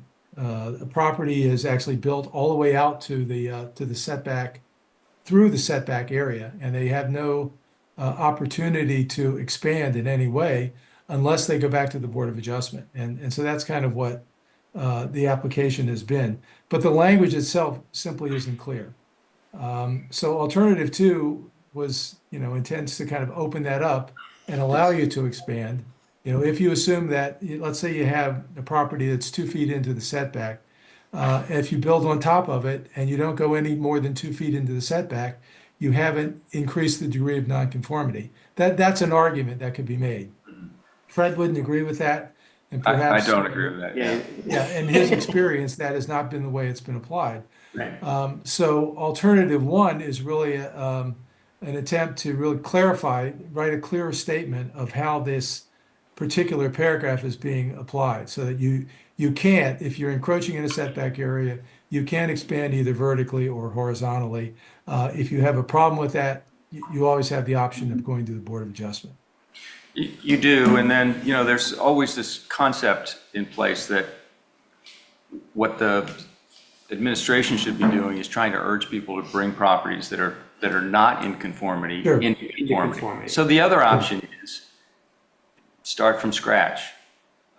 Speaker 11: property is actually built all the way out to the setback, through the setback area, and they have no opportunity to expand in any way unless they go back to the Board of Adjustment. And so that's kind of what the application has been. But the language itself simply isn't clear. So alternative two was, intends to kind of open that up and allow you to expand. If you assume that, let's say you have a property that's 2 feet into the setback, if you build on top of it and you don't go any more than 2 feet into the setback, you haven't increased the degree of nonconformity. That's an argument that could be made. Fred wouldn't agree with that. And
Speaker 6: I
Speaker 11: perhaps,
Speaker 6: don't agree with that.
Speaker 11: yeah, in his experience, that has not been the way it's been applied.
Speaker 2: Right.
Speaker 11: So alternative one is really an attempt to really clarify, write a clearer statement of how this particular paragraph is being applied, so that you can't, if you're encroaching in a setback area, you can't expand either vertically or horizontally. If you have a problem with that, you always have the option of going to the Board of Adjustment.
Speaker 6: You do, and then, there's always this concept in place that what the administration should be doing is trying to urge people to bring properties that are not in conformity
Speaker 11: Sure.
Speaker 6: into conformity.
Speaker 2: conformity.
Speaker 6: So the other option is start from scratch.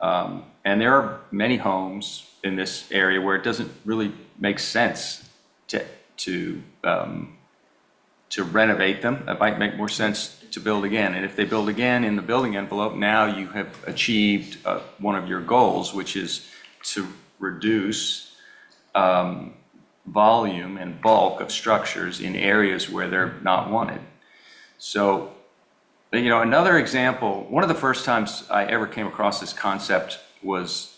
Speaker 6: And there are many homes in this area where it doesn't really make sense to renovate them. It might make more sense to build again. And if they build again in the building envelope, now you have achieved one of your goals, which is to reduce volume and bulk of structures in areas where they're not wanted. So, another example, one of the first times I ever came across this concept was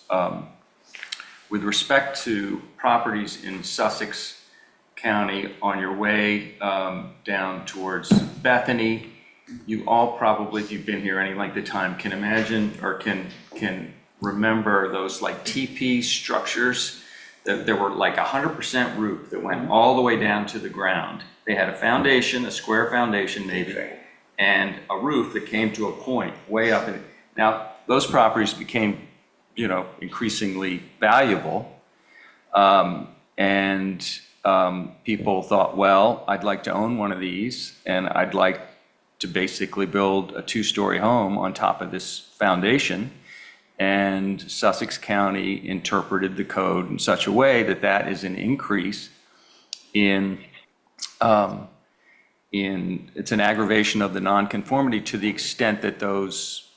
Speaker 6: with respect to properties in Sussex County on your way down towards Bethany. You all probably, if you've been here any length of time, can imagine or can remember those like TP structures that there were like 100% roof that went all the way down to the ground. They had a foundation, a square foundation maybe, and a roof that came to a point way up. Now, those properties became, increasingly valuable. People thought, well, I'd like to own one of these, and I'd like to basically build a 2-story home on top of this foundation. And Sussex County interpreted the code in such a way that that is an increase it's an aggravation of the nonconformity to the extent that those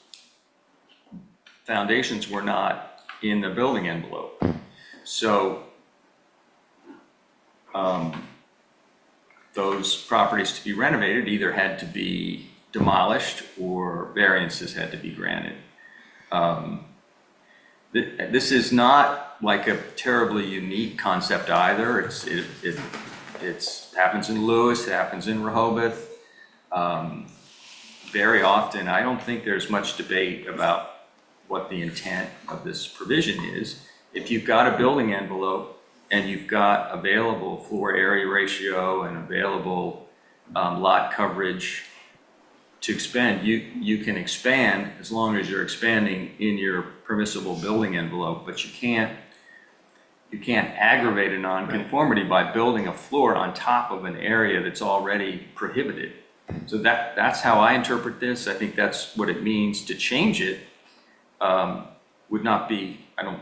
Speaker 6: foundations were not in the building envelope. So those properties to be renovated either had to be demolished or variances had to be granted. This is not like a terribly unique concept either. It happens in Lewis, it happens in Rehoboth. Very often, I don't think there's much debate about what the intent of this provision is. if you've got a building envelope and you've got available floor area ratio and available lot coverage to expand, you can expand as long as you're expanding in your permissible building envelope, but you can't aggravate a nonconformity by building a floor on top of an area that's already prohibited. So that's how I interpret this. I think that's what it means. To change it would not be, I don't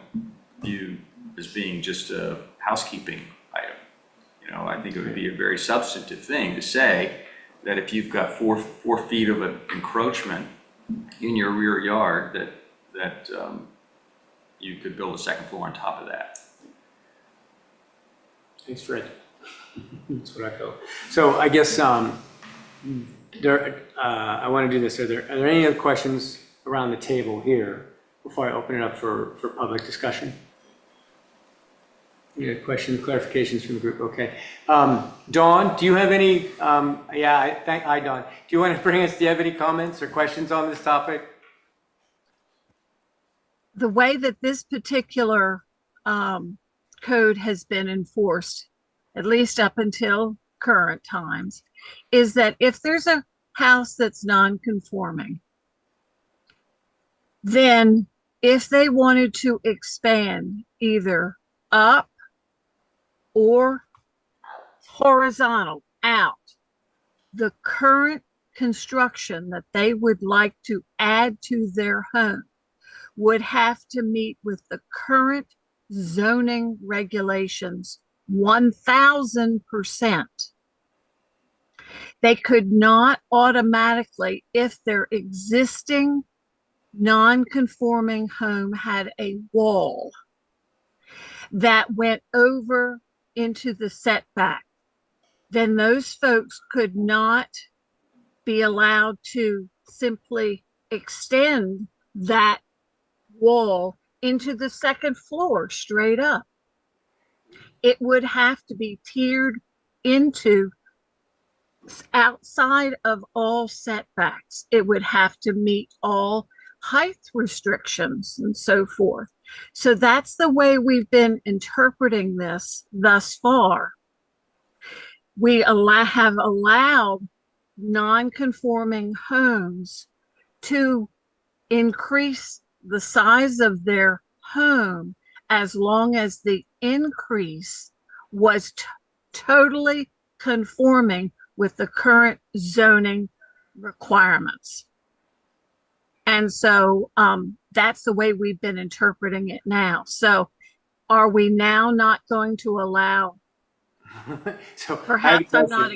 Speaker 6: view as being just a housekeeping item. You know, I think it would be a very substantive thing to say that if you've got 4 feet of an encroachment in your rear yard, that you could build a second floor on top of that.
Speaker 2: Thanks, Fred. That's what I feel. So I guess I want to do this. Are there any other questions around the table here before I open it up for public discussion? Any questions, clarifications from the group? Okay. Dawn, do you have any? Hi, Dawn. Do you want to bring us? Do you have any comments or questions on this topic?
Speaker 9: The way that this particular code has been enforced, at least up until current times, is that if there's a house that's non-conforming, then if they wanted to expand either up or horizontal out, the current construction that they would like to add to their home would have to meet with the current zoning regulations 1000%. They could not automatically, if their existing non-conforming home had a wall that went over into the setback, then those folks could not be allowed to simply extend that wall into the second floor straight up. It would have to be tiered into outside of all setbacks. It would have to meet all height restrictions and so forth. So that's the way we've been interpreting this thus far. We have allowed non-conforming homes to increase the size of their home as long as the increase was totally conforming with the current zoning requirements. And so that's the way we've been interpreting it now. So are we now not going to allow?
Speaker 2: So
Speaker 9: Perhaps I'm not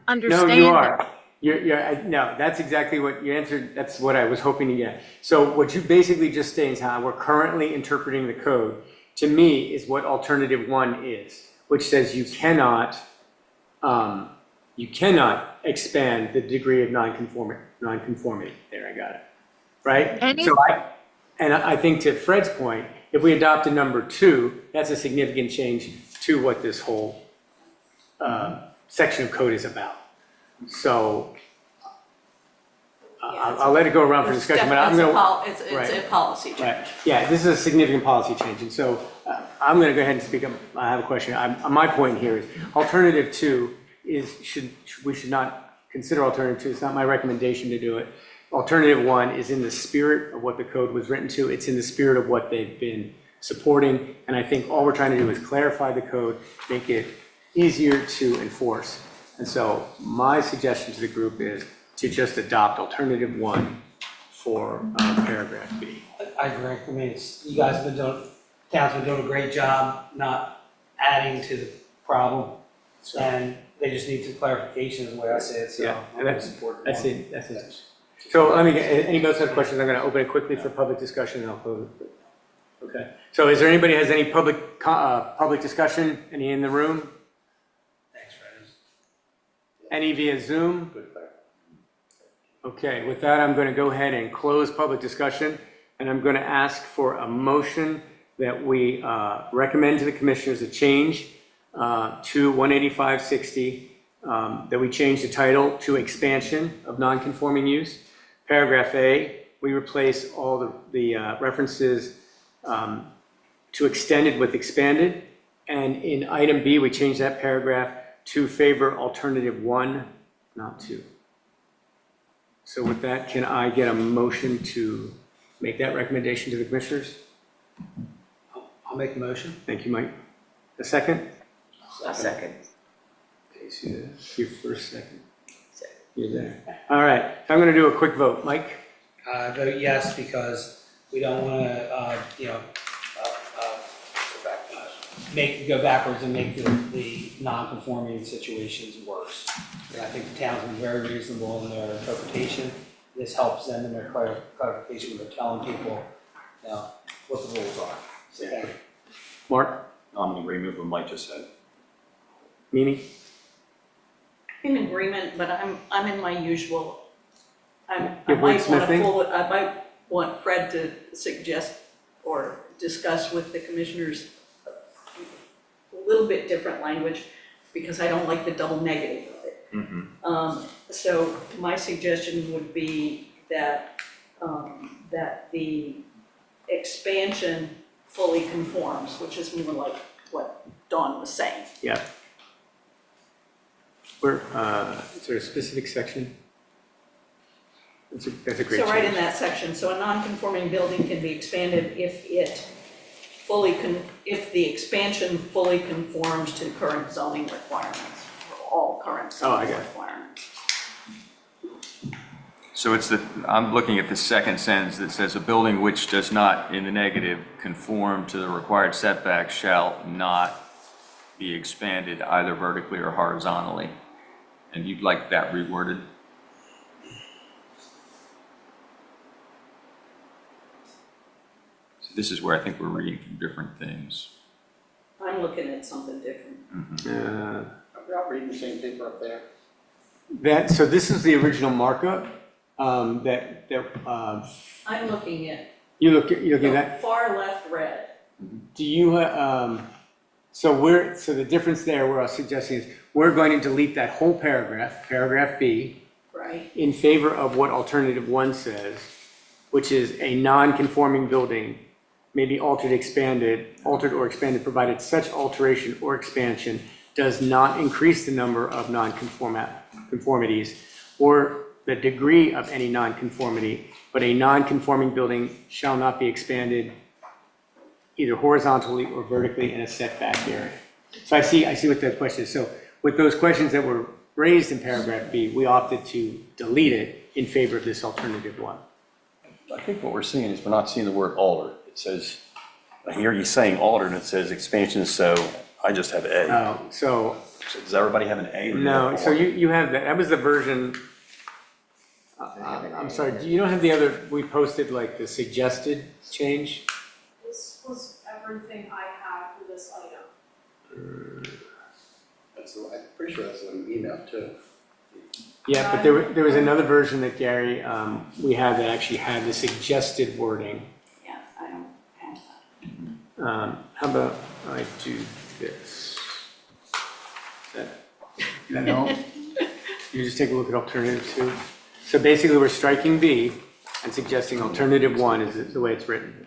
Speaker 9: understanding.
Speaker 2: No, you are. No, that's exactly what you answered. That's what I was hoping to get. So what you basically just stated is how we're currently interpreting the code, to me, is what alternative 1 is, which says you cannot expand the degree of non-conformity. There, I got it. Right? I think to Fred's point, if we adopted number 2, that's a significant change to what this whole section of code is about. So I'll let it go around for discussion, but I'm going to.
Speaker 1: It's a policy change.
Speaker 2: Right. Yeah, this is a significant policy change. And so I'm going to go ahead and speak up. I have a question. My point here is alternative 2 is we should not consider alternative 2. It's not my recommendation to do it. Alternative 1 is in the spirit of what the code was written to. It's in the spirit of what they've been supporting. And I think all we're trying to do is clarify the code, make it easier to enforce. And so my suggestion to the group is to just adopt alternative 1 for paragraph B.
Speaker 5: I agree. I mean, you guys have been town's been doing a great job not adding to the problem. And they just need some clarification is the way I say it, so.
Speaker 2: Yeah,
Speaker 5: I'm gonna support
Speaker 2: that's
Speaker 5: one.
Speaker 2: it. That's it. So let me get, any of those other questions, I'm going to open it quickly for public discussion and I'll close it. Okay. So is there anybody who has any public discussion? Any in the room?
Speaker 5: Thanks, Fred.
Speaker 2: Any via Zoom? Okay, with that, I'm going to go ahead and close public discussion, and I'm going to ask for a motion that we recommend to the commissioners a change to 18560, that we change the title to expansion of non-conforming use. Paragraph A, we replace all the references to extended with expanded. And in item B, we changed that paragraph to favor alternative 1, not 2. So with that, can I get a motion to make that recommendation to the commissioners?
Speaker 5: I'll make the motion.
Speaker 2: Thank you, Mike. A second?
Speaker 3: A second.
Speaker 2: Casey, that's your first second. You're there. All right, I'm going to do a quick vote. Mike?
Speaker 5: Vote yes, because we don't want to, go backwards and make the non-conforming situations worse. And I think the town's been very reasonable in their interpretation. This helps them in their clarification when they're telling people, you know, what the rules are. So, thank you.
Speaker 2: Mark?
Speaker 10: I'm in agreement with what Mike just said.
Speaker 2: Mimi?
Speaker 1: In agreement, but I'm in my usual, I
Speaker 2: You're
Speaker 1: might want
Speaker 2: wordsmithing?
Speaker 1: I might want Fred to suggest or discuss with the commissioners a little bit different language, because I don't like the double negative of it. So my suggestion would be that, that the expansion fully conforms, which is more like what Dawn was saying.
Speaker 2: Yeah. Where, is there a specific section? That's a great change.
Speaker 1: So right in that section, so a non-conforming building can be expanded if if the expansion fully conforms to current zoning requirements, or all current
Speaker 2: I
Speaker 1: zoning
Speaker 2: got it.
Speaker 1: requirements.
Speaker 6: So I'm looking at the second sentence that says, a building which does not, in the negative, conform to the required setback shall not be expanded either vertically or horizontally. And you'd like that reworded? So this is where I think we're reading from different things.
Speaker 1: I'm looking at something different.
Speaker 2: Uh,
Speaker 4: We're all reading the same paper up there.
Speaker 2: so this is the original markup,
Speaker 1: I'm looking at
Speaker 2: you're looking at
Speaker 1: the
Speaker 2: that?
Speaker 1: far left red.
Speaker 2: Do you, so the difference there, where I was suggesting is, we're going to delete that whole paragraph, paragraph B,
Speaker 1: Right,
Speaker 2: in favor of what alternative 1 says, which is a non-conforming building may be altered or expanded, provided such alteration or expansion does not increase the number of non-conformities or the degree of any non-conformity, but a non-conforming building shall not be expanded either horizontally or vertically in a setback area. So I see what the question is. So with those questions that were raised in paragraph B, we opted to delete it in favor of this alternative 1.
Speaker 10: I think what we're seeing is we're not seeing the word altered. It says, I hear you saying altered, and it says expansion, so I just have A.
Speaker 2: So
Speaker 10: Does everybody have an A? or do you
Speaker 2: no,
Speaker 10: have
Speaker 2: so
Speaker 10: altered?
Speaker 2: you have that was the version, I'm sorry, do you don't have the other, we posted like the suggested change?
Speaker 12: This was everything I had for this item.
Speaker 4: I'm pretty sure that's an email too.
Speaker 2: Yeah, but there was another version that Gary, we had that actually had the suggested wording.
Speaker 1: yeah, I don't have that.
Speaker 2: How about I do this?
Speaker 4: No.
Speaker 2: You just take a look at alternative 2. So basically, we're striking B and suggesting alternative 1 is the way it's written.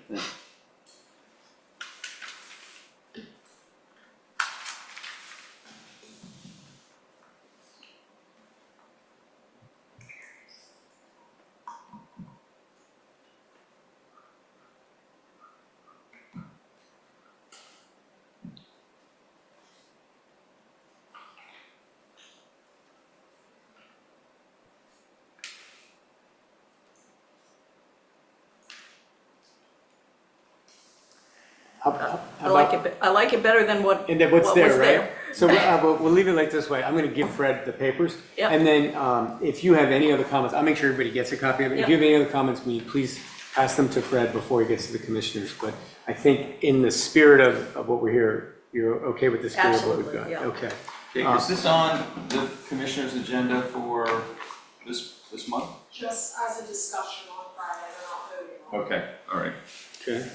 Speaker 1: I like it better than what,
Speaker 2: And then what's
Speaker 1: what
Speaker 2: there,
Speaker 1: was
Speaker 2: right?
Speaker 1: there.
Speaker 2: So we'll leave it like this way. I'm going to give Fred the papers.
Speaker 1: Yep.
Speaker 2: And then if you have any other comments, I'll make sure everybody gets a copy of it. If you have any other comments, will you please pass them to Fred before he gets to the commissioners? But I think in the spirit of what we're here, you're okay with the spirit of what we've got?
Speaker 1: Absolutely, yeah.
Speaker 2: Okay.
Speaker 6: Okay, is this on the commissioner's agenda for this month?
Speaker 12: Just as a discussion on Friday, they're not voting on it.
Speaker 6: Okay, all right.
Speaker 2: Okay.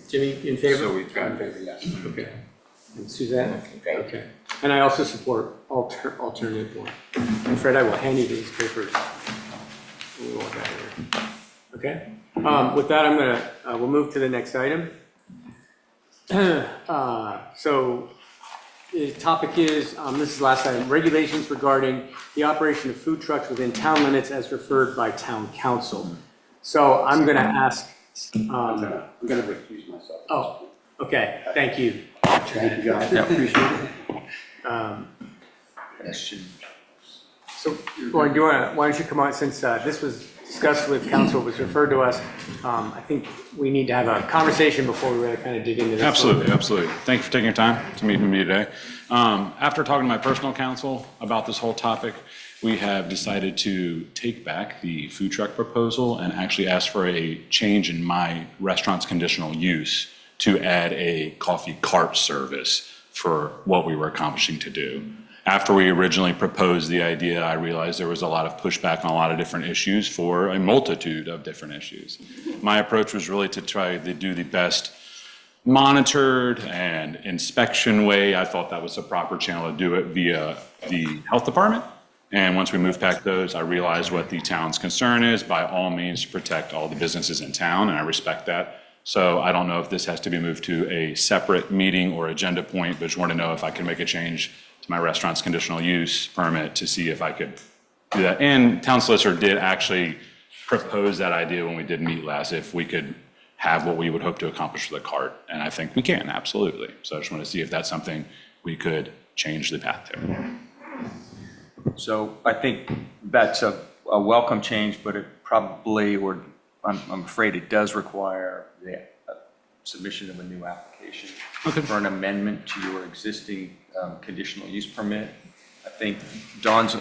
Speaker 2: Jimmy, in favor?
Speaker 6: So we've got,
Speaker 4: In favor, yes.
Speaker 2: Okay. And Suzanne?
Speaker 3: Okay.
Speaker 2: Okay. And I also support alternative 1. And Fred, I will hand you these papers. We want that here. Okay? With that, we'll move to the next item. So the topic is, this is the last item, regulations regarding the operation of food trucks within town limits as referred by town council. So I'm going to ask,
Speaker 4: I'm gonna recuse myself.
Speaker 2: oh, okay, thank you.
Speaker 4: Thank you, guys.
Speaker 6: Yep.
Speaker 4: Appreciate it.
Speaker 6: Question.
Speaker 2: So, Lauren, why don't you come on, since this was discussed with council, was referred to us, I think we need to have a conversation before we really kind of dig into this.
Speaker 13: Absolutely, absolutely. Thank you for taking your time to meet with me today. After talking to my personal counsel about this whole topic, we have decided to take back the food truck proposal and actually ask for a change in my restaurant's conditional use to add a coffee cart service for what we were accomplishing to do. After we originally proposed the idea, I realized there was a lot of pushback on a lot of different issues for a multitude of different issues. My approach was really to try to do the best monitored and inspection way. I thought that was the proper channel to do it via the health department. And once we moved past those, I realized what the town's concern is, by all means, to protect all the businesses in town, and I respect that. So I don't know if this has to be moved to a separate meeting or agenda point, but just want to know if I can make a change to my restaurant's conditional use permit to see if I could do that. And town solicitor did actually propose that idea when we did meet last, if we could have what we would hope to accomplish for the cart. And I think we can, absolutely. So I just want to see if that's something we could change the path to.
Speaker 6: So I think that's a welcome change, but it probably, or I'm afraid it does require the submission of a new application for an amendment to your existing conditional use permit. I think Dawn's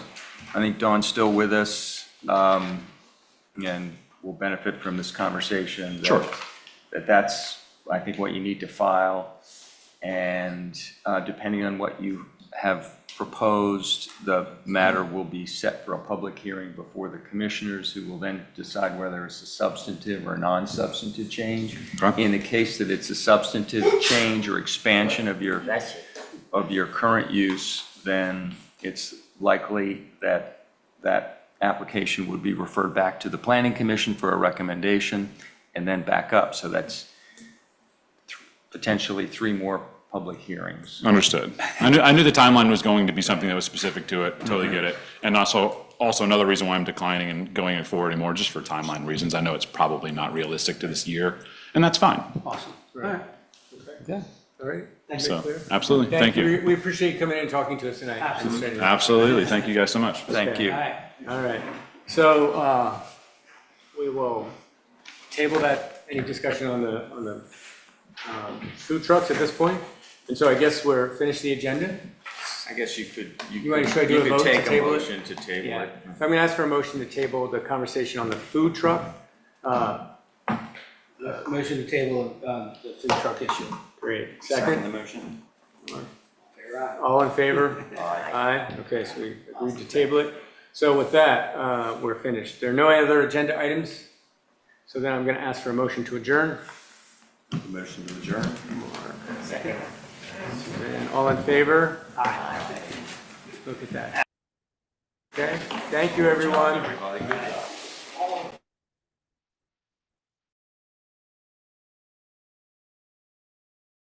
Speaker 6: still with us, and will benefit from this conversation.
Speaker 13: Sure.
Speaker 6: That's, I think, what you need to file. And depending on what you have proposed, the matter will be set for a public hearing before the commissioners, who will then decide whether it's a substantive or non-substantive change.
Speaker 13: Okay.
Speaker 6: In the case that it's a substantive change or expansion of your current use, then it's likely that that application would be referred back to the planning commission for a recommendation and then back up. So that's potentially 3 more public hearings.
Speaker 13: Understood. I knew the timeline was going to be something that was specific to it, totally get it. And also another reason why I'm declining and going forward anymore, just for timeline reasons. I know it's probably not realistic to this year, and that's fine.
Speaker 5: Awesome.
Speaker 2: Right. Yeah, all right.
Speaker 13: So, absolutely, thank you.
Speaker 2: We appreciate you coming in and talking to us tonight.
Speaker 5: Absolutely.
Speaker 13: Absolutely, thank you guys so much.
Speaker 6: Thank you.
Speaker 5: All right.
Speaker 2: All right, so we will table that, any discussion on the food trucks at this point? And so I guess we're finished the agenda?
Speaker 6: I guess you could,
Speaker 2: Want to do a vote to
Speaker 6: take a
Speaker 2: table it?
Speaker 6: motion to table
Speaker 2: Yeah.
Speaker 6: it.
Speaker 2: So I'm going to ask for a motion to table the conversation on the food truck.
Speaker 5: Motion to table the food truck issue.
Speaker 2: Great.
Speaker 6: The
Speaker 2: Second?
Speaker 6: motion.
Speaker 5: Fair eye.
Speaker 2: All in favor? Aye. Okay, so we agreed to table it. So with that, we're finished. There are no other agenda items. So then I'm going to ask for a motion to adjourn.
Speaker 6: Motion to adjourn.
Speaker 2: Second. And all in favor? Aye. Look at that. Okay, thank you, everyone.